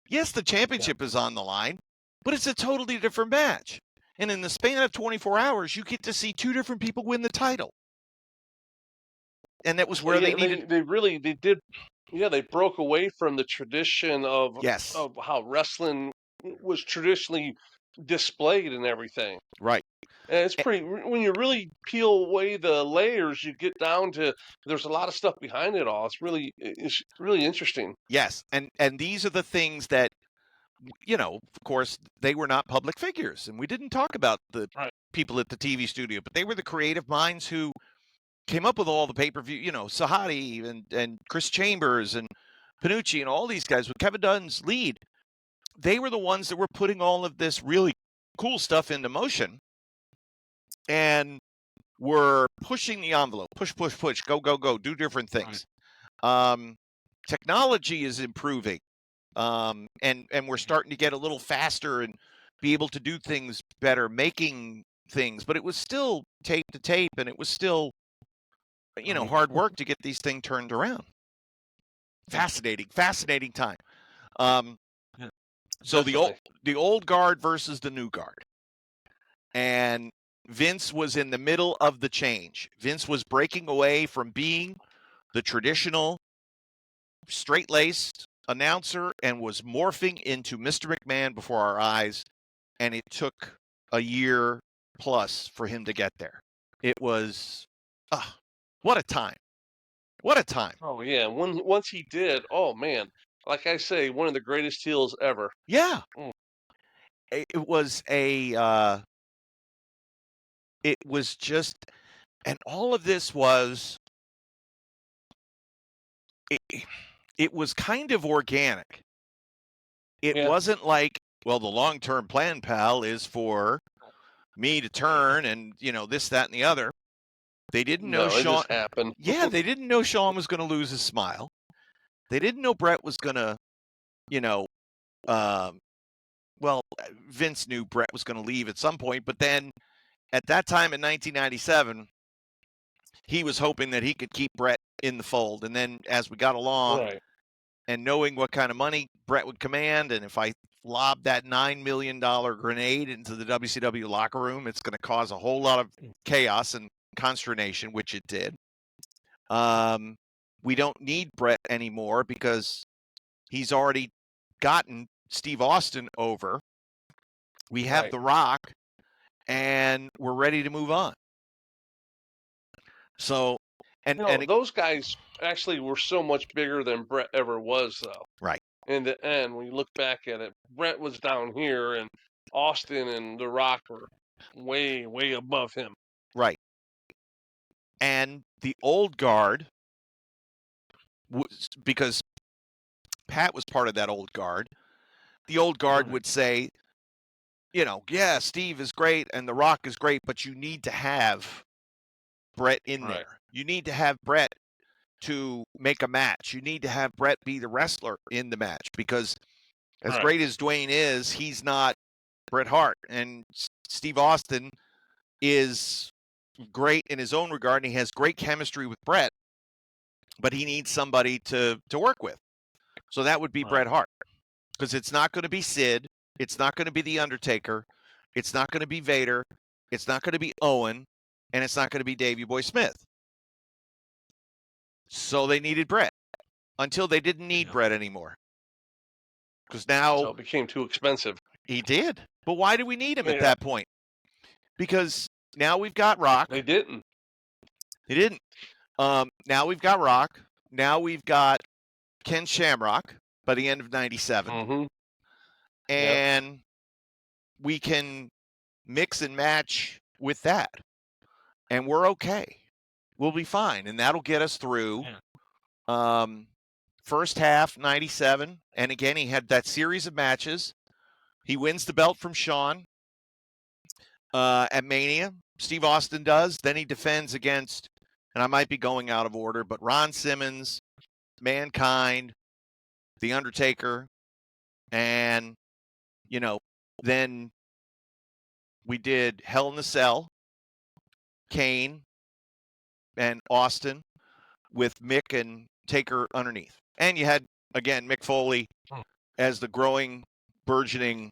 Yes, the championship is on the line, but it's a totally different match. And in the span of 24 hours, you get to see two different people win the title. And that was where they needed. They did. Yeah, they broke away from the tradition of how wrestling was traditionally displayed and everything. Right. And it's pretty, when you really peel away the layers, you get down to, there's a lot of stuff behind it all. It's really interesting. Yes. And these are the things that, of course, they were not public figures. And we didn't talk about the people at the TV studio, but they were the creative minds who came up with all the pay-per-view, Sahadi and Chris Chambers and Panucci and all these guys with Kevin Dunn's lead. They were the ones that were putting all of this really cool stuff into motion and were pushing the envelope, push, go, do different things. Technology is improving, and we're starting to get a little faster and be able to do things better, making things. But it was still tape to tape, and it was still, hard work to get these things turned around. Fascinating time. So the old guard versus the new guard. And Vince was in the middle of the change. Vince was breaking away from being the traditional straight-laced announcer and was morphing into Mr. McMahon before our eyes. And it took a year plus for him to get there. It was, what a time. What a time. Oh, yeah. Once he did, oh, man. Like I say, one of the greatest heels ever. Yeah. It was it was just, and all of this was, it was kind of organic. It wasn't like, well, the long-term plan, pal, is for me to turn and, this, that, and the other. They didn't know Shawn. It just happened. Yeah, they didn't know Shawn was going to lose his smile. They didn't know Bret was going to, Vince knew Bret was going to leave at some point, but then at that time in 1997, he was hoping that he could keep Bret in the fold. And then as we got along and knowing what kind of money Bret would command, and if I lob that $9 million grenade into the WCW locker room, it's going to cause a whole lot of chaos and consternation, which it did. We don't need Bret anymore because he's already gotten Steve Austin over. We have The Rock, and we're ready to move on. So, and those guys actually were so much bigger than Bret ever was, though. Right. In the end, when you look back at it, Bret was down here, and Austin and The Rock were way, way above him. Right. And the old guard, because Pat was part of that old guard, the old guard would say, yeah, Steve is great and The Rock is great, but you need to have Bret in there. You need to have Bret to make a match. You need to have Bret be the wrestler in the match because as great as Dwayne is, he's not Bret Hart. And Steve Austin is great in his own regard, and he has great chemistry with Bret, but he needs somebody to work with. So that would be Bret Hart because it's not going to be Sid. It's not going to be The Undertaker. It's not going to be Vader. It's not going to be Owen. And it's not going to be Davey Boy Smith. So they needed Bret until they didn't need Bret anymore. Because now... So it became too expensive. He did. But why do we need him at that point? Because now we've got Rock. They didn't. Now we've got Rock. Now we've got Ken Shamrock by the end of 97. Mm-hmm. And we can mix and match with that. And we're okay. We'll be fine. And that'll get us through first half, 97. And again, he had that series of matches. He wins the belt from Shawn at Mania. Steve Austin does. Then he defends against, and I might be going out of order, but Ron Simmons, Mankind, The Undertaker, and, then we did Hell in the Cell, Kane, and Austin with Mick and Taker underneath. And you had, again, Mick Foley as the growing, burgeoning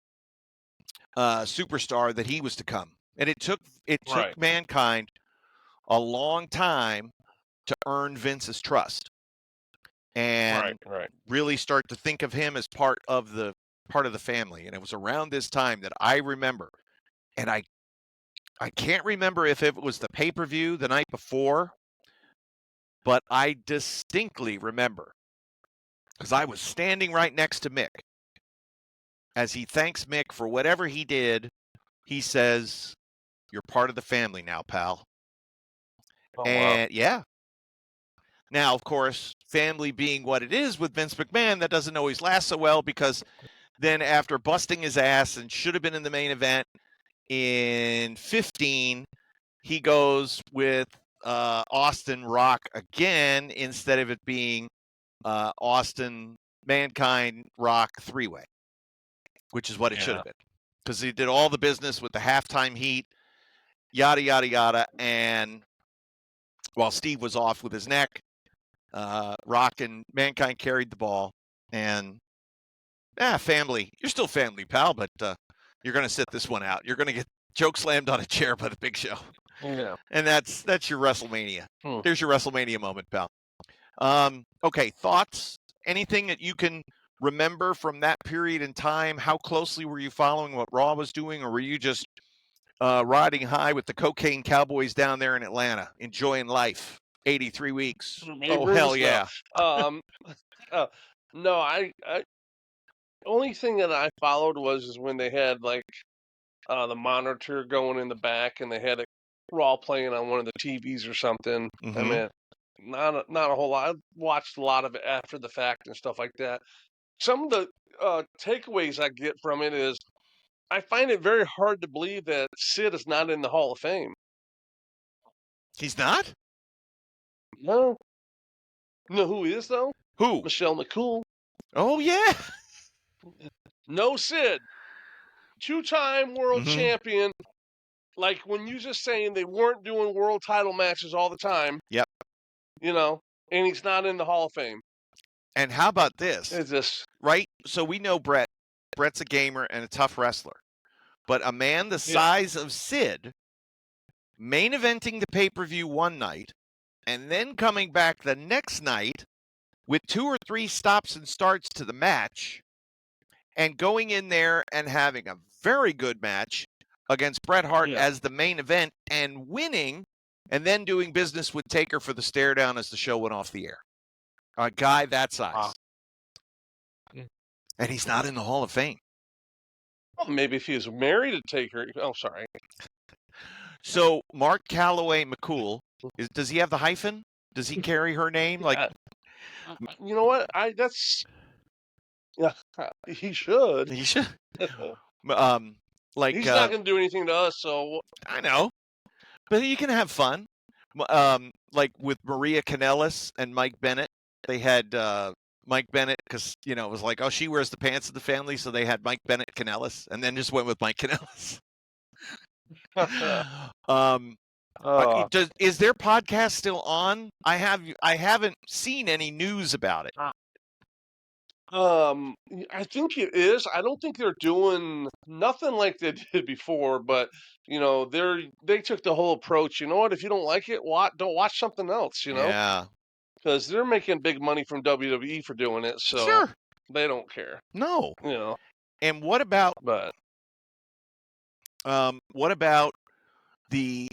superstar that he was to come. And it took Mankind a long time to earn Vince's trust and really start to think of him as part of the family. And it was around this time that I remember, and I can't remember if it was the pay-per-view the night before, but I distinctly remember because I was standing right next to Mick. As he thanks Mick for whatever he did, he says, "You're part of the family now, pal." Oh, and yeah. Now, of course, family being what it is with Vince McMahon, that doesn't always last so well because then after busting his ass and should have been in the main event in 15, he goes with Austin Rock again instead of it being Austin Mankind Rock three-way, which is what it should have been because he did all the business with the halftime heat, yada, yada, yada. And while Steve was off with his neck, Rock and Mankind carried the ball. And family. You're still family, pal, but you're going to sit this one out. You're going to get choke slammed on a chair by the Big Show. Yeah. And that's your WrestleMania. There's your WrestleMania moment, pal. Okay, thoughts? Anything that you can remember from that period in time? How closely were you following what Raw was doing, or were you just riding high with the cocaine cowboys down there in Atlanta, enjoying life? 83 weeks. Oh, hell yeah. No, I only thing that I followed was when they had the monitor going in the back and they had Raw playing on one of the TVs or something. Mm-hmm. I mean, not a whole lot. I watched a lot of it after the fact and stuff like that. Some of the takeaways I get from it is I find it very hard to believe that Sid is not in the Hall of Fame. He's not? No. You know who is, though? Who? Michelle McCool. Oh, yeah. No Sid. Two-time world champion. Like, when you just saying they weren't doing world title matches all the time. Yep. And he's not in the Hall of Fame. And how about this? It's just... Right? So we know Bret Bret's a gamer and a tough wrestler. But a man the size of Sid main eventing the pay-per-view one night and then coming back the next night with 2 or 3 stops and starts to the match and going in there and having a very good match against Bret Hart as the main event and winning and then doing business with Taker for the stare down as the show went off the air. A guy that size. Wow. And he's not in the Hall of Fame. Well, maybe if he was married to Taker. Oh, sorry. So Mark Calloway McCool, does he have the hyphen? Does he carry her name? Like, you know what? He should. He should. He's not going to do anything to us, so I know, but you can have fun. Like with Maria Kanellis and Mike Bennett, they had Mike Bennett because it was like, oh, she wears the pants of the family, so they had Mike Bennett Kanellis, and then just went with Mike Kanellis. Is their podcast still on? I haven't seen any news about it. I think it is. I don't think they're doing nothing like they did before, but they took the whole approach. You know what? If you don't like it, don't watch something else. Yeah. Because they're making big money from WWE for doing it, so sure. They don't care. No. And what about? What about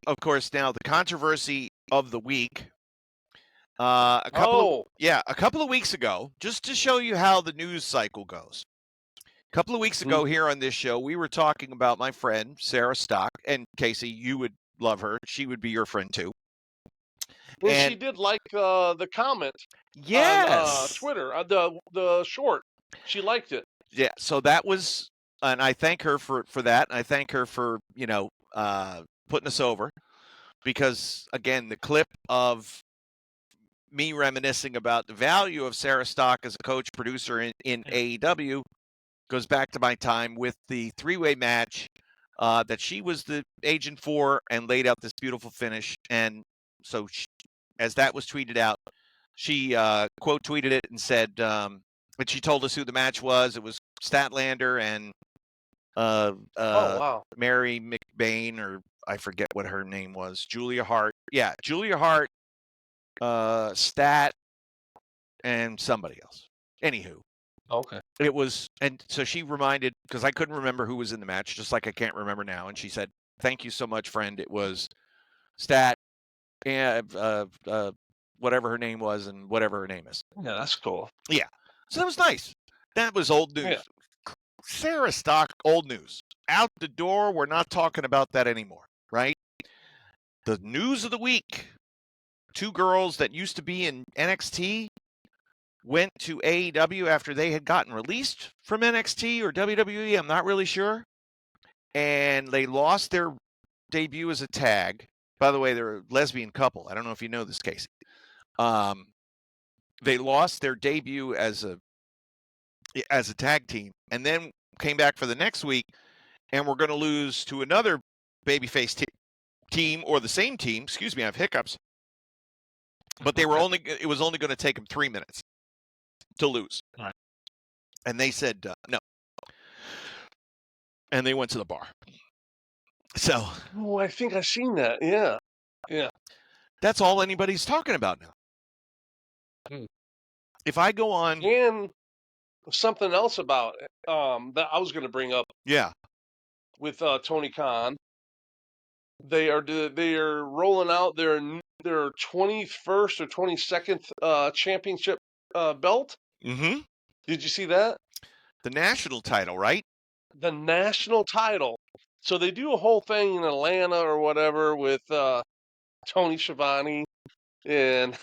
of course, now the controversy of the week? A couple of weeks ago, just to show you how the news cycle goes. A couple of weeks ago here on this show, we were talking about my friend Sarah Stock, and Casey, you would love her. She would be your friend too. Well, she did like the comment. Yes. On Twitter, the short. She liked it. Yeah. So that was, and I thank her for that. And I thank her for putting us over, because again, the clip of me reminiscing about the value of Sarah Stock as a coach producer in AEW goes back to my time with the 3-way match that she was the agent for and laid out this beautiful finish. And so as that was tweeted out, she quote tweeted it and said, but she told us who the match was. It was Statlander and Mary McBain, or I forget what her name was. Julia Hart. Yeah, Julia Hart, Stat, and somebody else. Anywho. Okay. It was, and so she reminded, because I couldn't remember who was in the match, just like I can't remember now. And she said, "Thank you so much, friend. It was Stat, and whatever her name was, and whatever her name is." Yeah, that's cool. Yeah. So that was nice. That was old news. Yeah. Sarah Stock, old news. Out the door. We're not talking about that anymore, right? The news of the week. 2 girls that used to be in NXT went to AEW after they had gotten released from NXT or WWE. I'm not really sure. And they lost their debut as a tag. By the way, they're a lesbian couple. I don't know if you know this, Casey. They lost their debut as a tag team, and then came back for the next week, and we're going to lose to another babyface team, or the same team. Excuse me, I have hiccups. But it was only going to take them 3 minutes to lose. Right. And they said no. And they went to the bar. So. Oh, I think I've seen that. Yeah. Yeah. That's all anybody's talking about now. If I go on. And something else about it, that I was going to bring up. Yeah. With Tony Khan. They are rolling out their 21st or 22nd championship belt. Mm-hmm. Did you see that? The national title, right? The national title. So they do a whole thing in Atlanta or whatever with Tony Schiavone and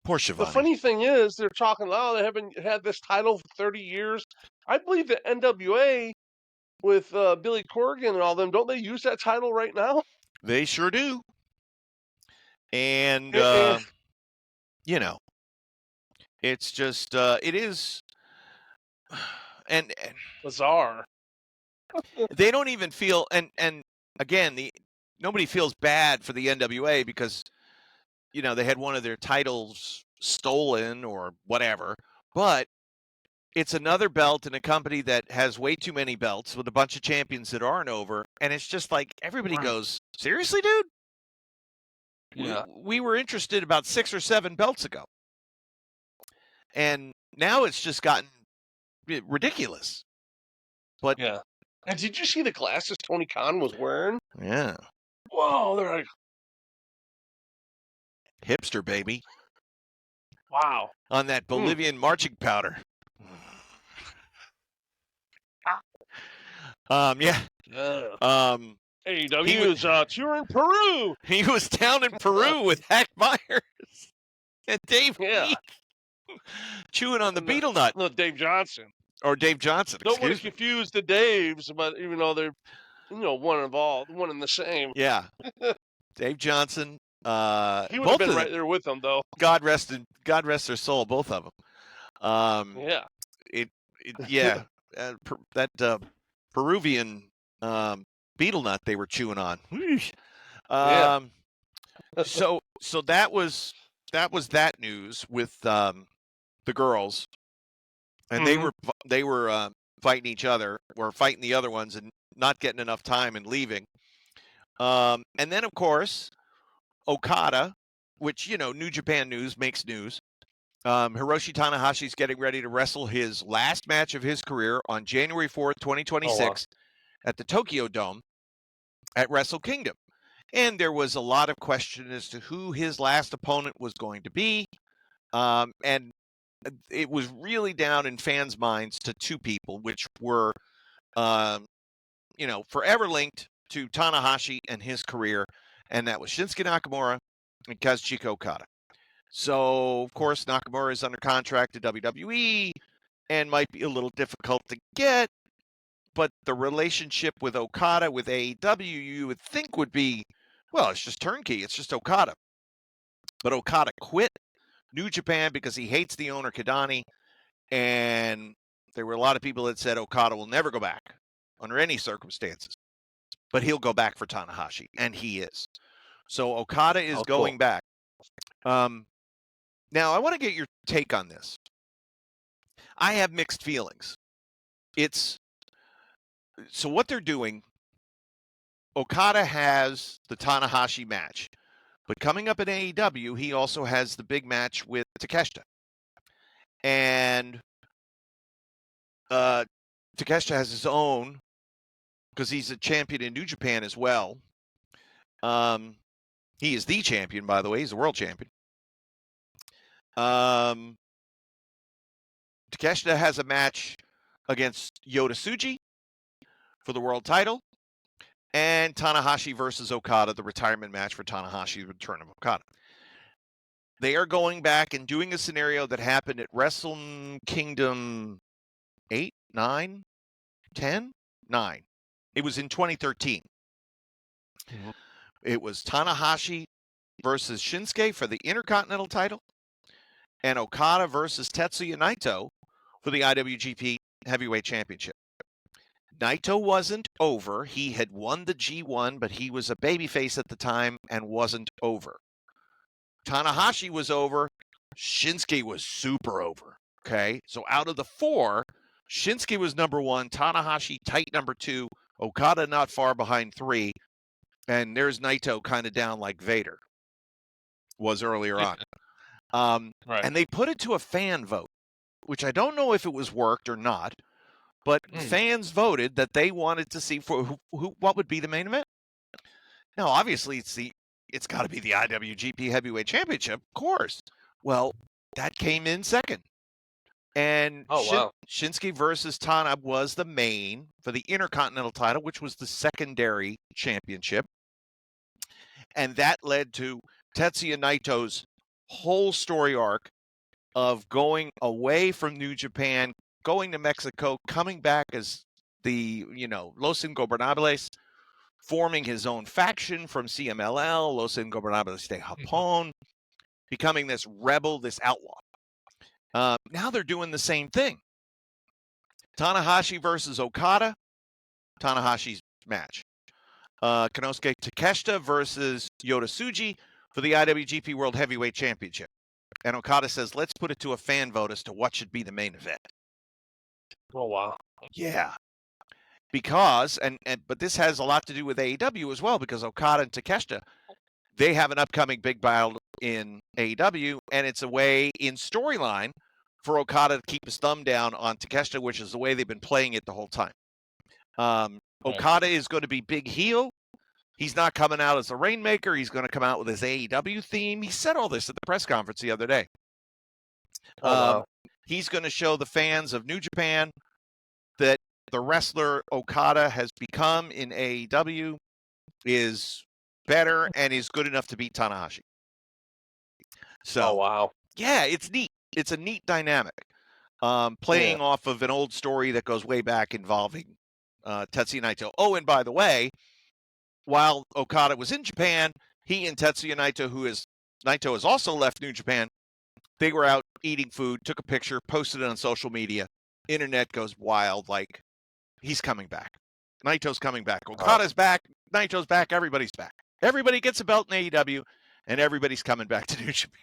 poor Schiavone. The funny thing is, they're talking, they haven't had this title for 30 years. I believe the NWA with Billy Corgan and all them, don't they use that title right now? They sure do. And, it's just, it is, and bizarre. They don't even feel, and again, nobody feels bad for the NWA because, they had one of their titles stolen or whatever, but it's another belt in a company that has way too many belts with a bunch of champions that aren't over. And it's just like everybody goes, seriously, dude? Yeah. We were interested about 6 or 7 belts ago. And now it's just gotten ridiculous. But yeah. And did you see the glasses Tony Khan was wearing? Yeah. Whoa, they're like hipster, baby. Wow. On that Bolivian marching powder. Yeah. AEW is touring Peru. He was down in Peru with Hack Myers and Dave Meek, chewing on the beetle nut. No, Dave Johnson. Or Dave Johnson. Don't want to confuse the Daves, but even though they're, one and the same. Yeah. Dave Johnson. He would have been right there with them, though. God rest their soul, both of them. Yeah. That Peruvian beetle nut they were chewing on. So that was that news with the girls, and they were fighting each other or fighting the other ones and not getting enough time and leaving. And then of course Okada, which New Japan News makes news. Hiroshi Tanahashi's getting ready to wrestle his last match of his career on January 4th, 2026 at the Tokyo Dome at Wrestle Kingdom. And there was a lot of question as to who his last opponent was going to be. And it was really down in fans' minds to 2 people, which were, forever linked to Tanahashi and his career. And that was Shinsuke Nakamura and Kazuchika Okada. So, of course, Nakamura is under contract to WWE and might be a little difficult to get. But the relationship with Okada, with AEW, you would think would be, well, it's just turnkey. It's just Okada. But Okada quit New Japan because he hates the owner, Kidani. And there were a lot of people that said Okada will never go back under any circumstances. But he'll go back for Tanahashi, and he is. So Okada is going back. Now, I want to get your take on this. I have mixed feelings. So what they're doing, Okada has the Tanahashi match. But coming up in AEW, he also has the big match with Takeshita. And Takeshita has his own, because he's a champion in New Japan as well. He is the champion, by the way. He's the world champion. Takeshita has a match against Yota Tsuji for the world title, and Tanahashi versus Okada, the retirement match for Tanahashi, the return of Okada. They are going back and doing a scenario that happened at Wrestle Kingdom 8, 9, 10, 9. It was in 2013. Mm-hmm. It was Tanahashi versus Shinsuke for the Intercontinental title, and Okada versus Tetsuya Naito for the IWGP Heavyweight Championship. Naito wasn't over. He had won the G1, but he was a babyface at the time and wasn't over. Tanahashi was over. Shinsuke was super over. Okay, so out of the 4, Shinsuke was number 1, Tanahashi tight number 2, Okada not far behind 3, and there's Naito kind of down like Vader was earlier on. Right. And they put it to a fan vote, which I don't know if it was worked or not, but fans voted that they wanted to see for what would be the main event. Now, obviously, it's got to be the IWGP Heavyweight Championship, of course. Well, that came in second. And Shinsuke versus Tana was the main for the Intercontinental title, which was the secondary championship. And that led to Tetsuya Naito's whole story arc of going away from New Japan, going to Mexico, coming back as the, Los Ingobernables, forming his own faction from CMLL, Los Ingobernables de Japón, becoming this rebel, this outlaw. Now they're doing the same thing. Tanahashi versus Okada, Tanahashi's match. Konosuke Takeshita versus Yota Tsuji for the IWGP World Heavyweight Championship. And Okada says, let's put it to a fan vote as to what should be the main event. Oh, wow. Yeah. Because, but this has a lot to do with AEW as well, because Okada and Takeshita, they have an upcoming big battle in AEW, and it's a way in storyline for Okada to keep his thumb down on Takeshita, which is the way they've been playing it the whole time. Okada is going to be big heel. He's not coming out as a Rainmaker. He's going to come out with his AEW theme. He said all this at the press conference the other day. Wow. He's going to show the fans of New Japan that the wrestler Okada has become in AEW is better and is good enough to beat Tanahashi. So, wow. Yeah, it's neat. It's a neat dynamic. Playing off of an old story that goes way back involving Tetsuya Naito. Oh, and by the way, while Okada was in Japan, he and Tetsuya Naito, Naito has also left New Japan, they were out eating food, took a picture, posted it on social media. Internet goes wild, like, he's coming back. Naito's coming back. Okada's back. Naito's back. Everybody's back. Everybody gets a belt in AEW, and everybody's coming back to New Japan.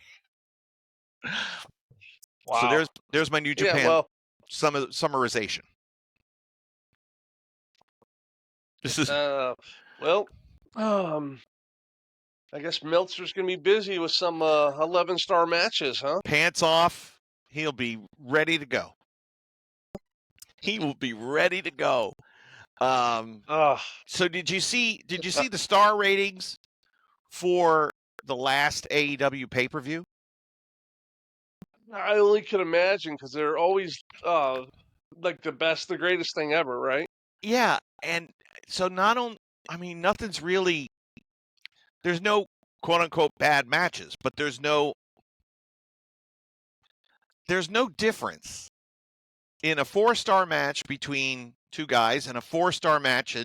Wow. So there's my New Japan summarization. This is I guess Meltzer's going to be busy with some 11-star matches, huh? Pants off. He'll be ready to go. He will be ready to go. So did you see the star ratings for the last AEW pay-per-view? I only can imagine, because they're always like the best, the greatest thing ever, right? Yeah, and so nothing's really, there's no quote-unquote bad matches, but there's no difference in a 4-star match between two guys and a 4-star match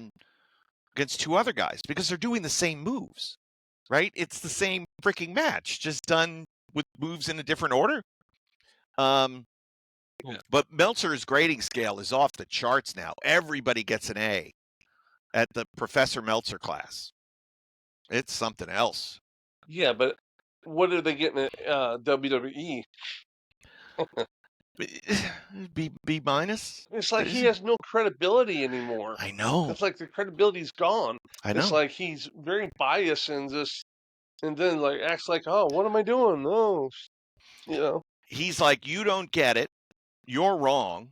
against two other guys, because they're doing the same moves, right? It's the same freaking match, just done with moves in a different order. But Meltzer's grading scale is off the charts now. Everybody gets an A at the Professor Meltzer class. It's something else. Yeah, but what are they getting at WWE? B minus? It's like he has no credibility anymore. I know. It's like the credibility's gone. I know. It's like he's very biased in this, and then like acts like, oh, what am I doing? Oh, He's like, you don't get it. You're wrong.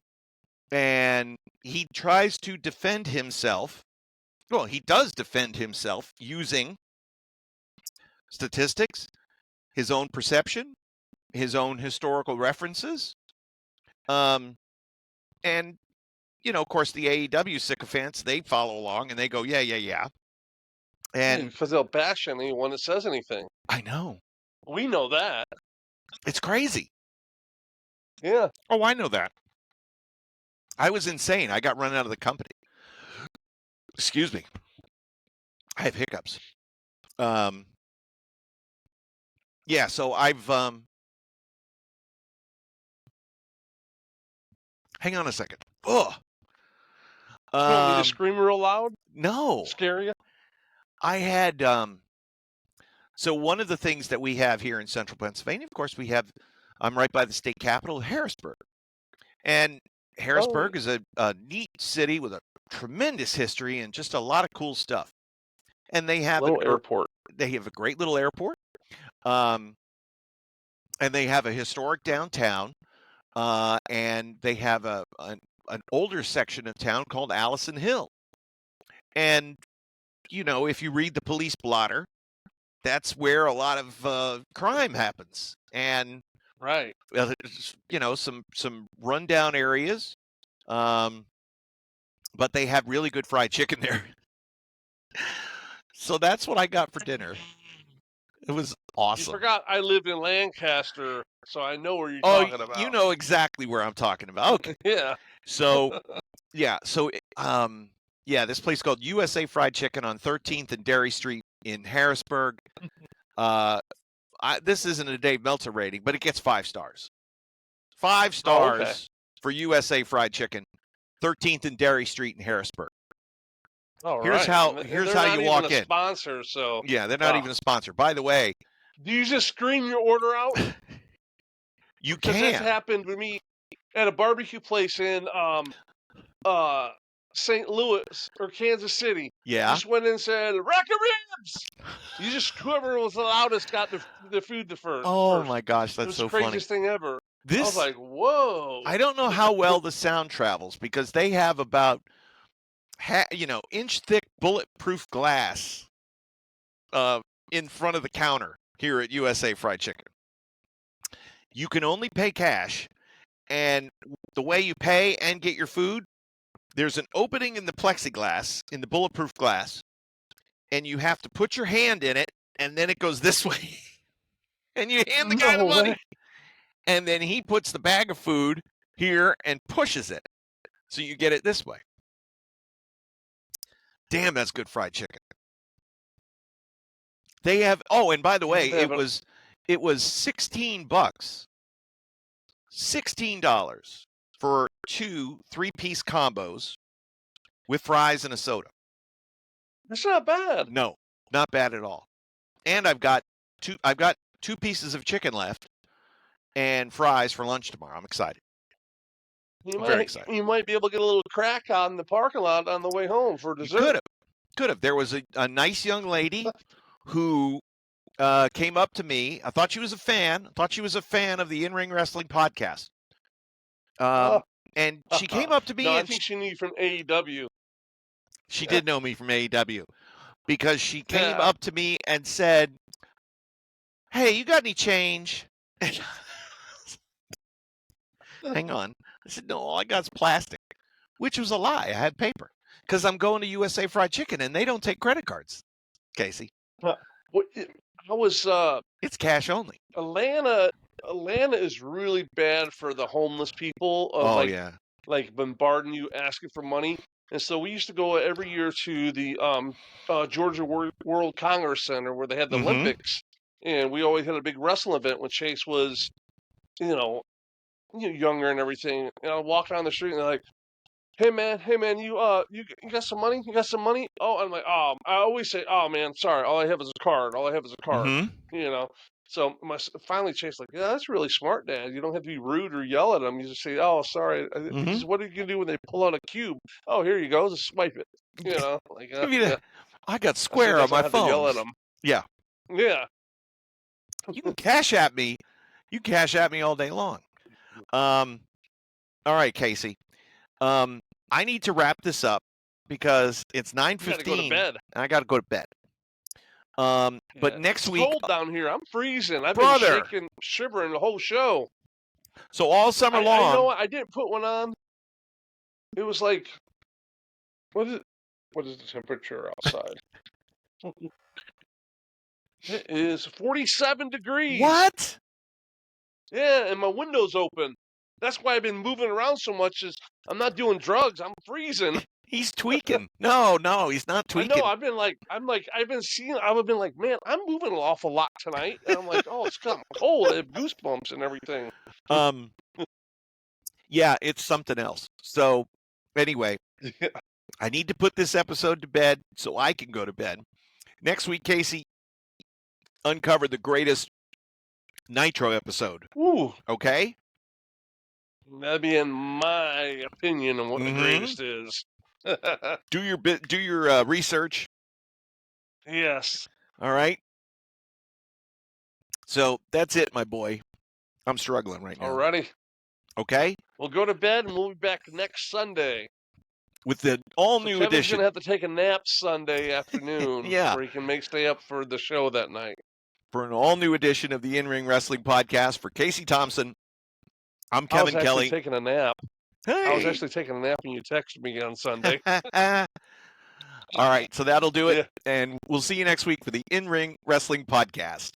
And he tries to defend himself. Well, he does defend himself using statistics, his own perception, his own historical references. And, of course, the AEW sycophants, they follow along and they go, yeah. And because they'll bash anyone that says anything. I know. We know that. It's crazy. Yeah. Oh, I know that. I was insane. I got run out of the company. Excuse me. I have hiccups. Yeah, so I've hang on a second. Ugh. You want me to scream real loud? No. Scare you? I had so one of the things that we have here in central Pennsylvania, of course, I'm right by the state capital, Harrisburg. And Harrisburg is a neat city with a tremendous history and just a lot of cool stuff. And they have an airport. They have a great little airport. And they have a historic downtown. And they have an older section of town called Allison Hill. And, if you read the police blotter, that's where a lot of crime happens. And right, some rundown areas, but they have really good fried chicken there. So that's what I got for dinner. It was awesome. You forgot I lived in Lancaster, so I know where you're talking about. You know exactly where I'm talking about. Okay. Yeah. So, this place called USA Fried Chicken on 13th and Derry Street in Harrisburg. This isn't a Dave Meltzer rating, but it gets 5 stars. 5 stars for USA Fried Chicken, 13th and Derry Street in Harrisburg. Here's how you walk in. Sponsor, so yeah, they're not even a sponsor. By the way, do you just scream your order out? You can. This happened with me at a barbecue place in St. Louis or Kansas City. Yeah. You just went in and said, rack of ribs! You just, whoever was the loudest got the food first. Oh, my gosh, that's so funny. It was the craziest thing ever. I was like, whoa. I don't know how well the sound travels because they have about, inch-thick bulletproof glass in front of the counter here at USA Fried Chicken. You can only pay cash, and the way you pay and get your food, there's an opening in the plexiglass, in the bulletproof glass, and you have to put your hand in it, and then it goes this way. And you hand the guy the money. And then he puts the bag of food here and pushes it. So you get it this way. Damn, that's good fried chicken. They have, and by the way, it was $16. $16 for 2 3-piece combos with fries and a soda. That's not bad. No, not bad at all. And I've got 2 pieces of chicken left and fries for lunch tomorrow. I'm excited. Very excited. You might be able to get a little crack on the parking lot on the way home for dessert. Could have. There was a nice young lady who came up to me. I thought she was a fan. Of the In-Ring Wrestling podcast. And she came up to me. No, I think she knew you from AEW. She did know me from AEW because she came up to me and said, "Hey, you got any change?" Hang on. I said, "No, all I got is plastic," which was a lie. I had paper because I'm going to USA Fried Chicken and they don't take credit cards, Casey. It's cash only. Atlanta is really bad for the homeless people. Like bombarding you, asking for money. And so we used to go every year to the Georgia World Congress Center where they had the Olympics. And we always had a big wrestling event when Chase was, younger and everything. And I walk down the street and they're like, hey man, you got some money? You got some money? Oh, I'm like, I always say, oh man, sorry, all I have is a card. So finally Chase like, yeah, that's really smart, Dad. You don't have to be rude or yell at them. You just say, oh, sorry. He says, what are you gonna do when they pull out a cube? Oh, here you go, just swipe it. I got Square on my phone. Yell at them. Yeah. Yeah. You can cash at me. You can cash at me all day long. All right, Casey. I need to wrap this up because it's 9:15. I got to go to bed. But next week, it's cold down here. I'm freezing. I've been shaking, shivering the whole show. So all summer long. You know what? I didn't put one on. It was like, what is the temperature outside? It is 47 degrees. What? Yeah, and my window's open. That's why I've been moving around so much. Is I'm not doing drugs. I'm freezing. He's tweaking. No, he's not tweaking. I know. I've been like, man, I'm moving an awful lot tonight. And I'm like, oh, it's kind of cold. I have goosebumps and everything. Yeah, it's something else. So anyway, I need to put this episode to bed so I can go to bed. Next week, Casey, uncover the greatest Nitro episode. Ooh. Okay? That'd be in my opinion on what the greatest is. Do your research. Yes. All right. So that's it, my boy. I'm struggling right now. Alrighty. Okay. We'll go to bed and we'll be back next Sunday with the all-new edition. Kevin's gonna have to take a nap Sunday afternoon. Yeah. Where he can stay up for the show that night. For an all-new edition of the In-Ring Wrestling Podcast for Casey Thompson. I'm Kevin Kelly. I was actually taking a nap. Hey. I was actually taking a nap when you texted me on Sunday. All right, so that'll do it. Yeah. And we'll see you next week for the In-Ring Wrestling Podcast.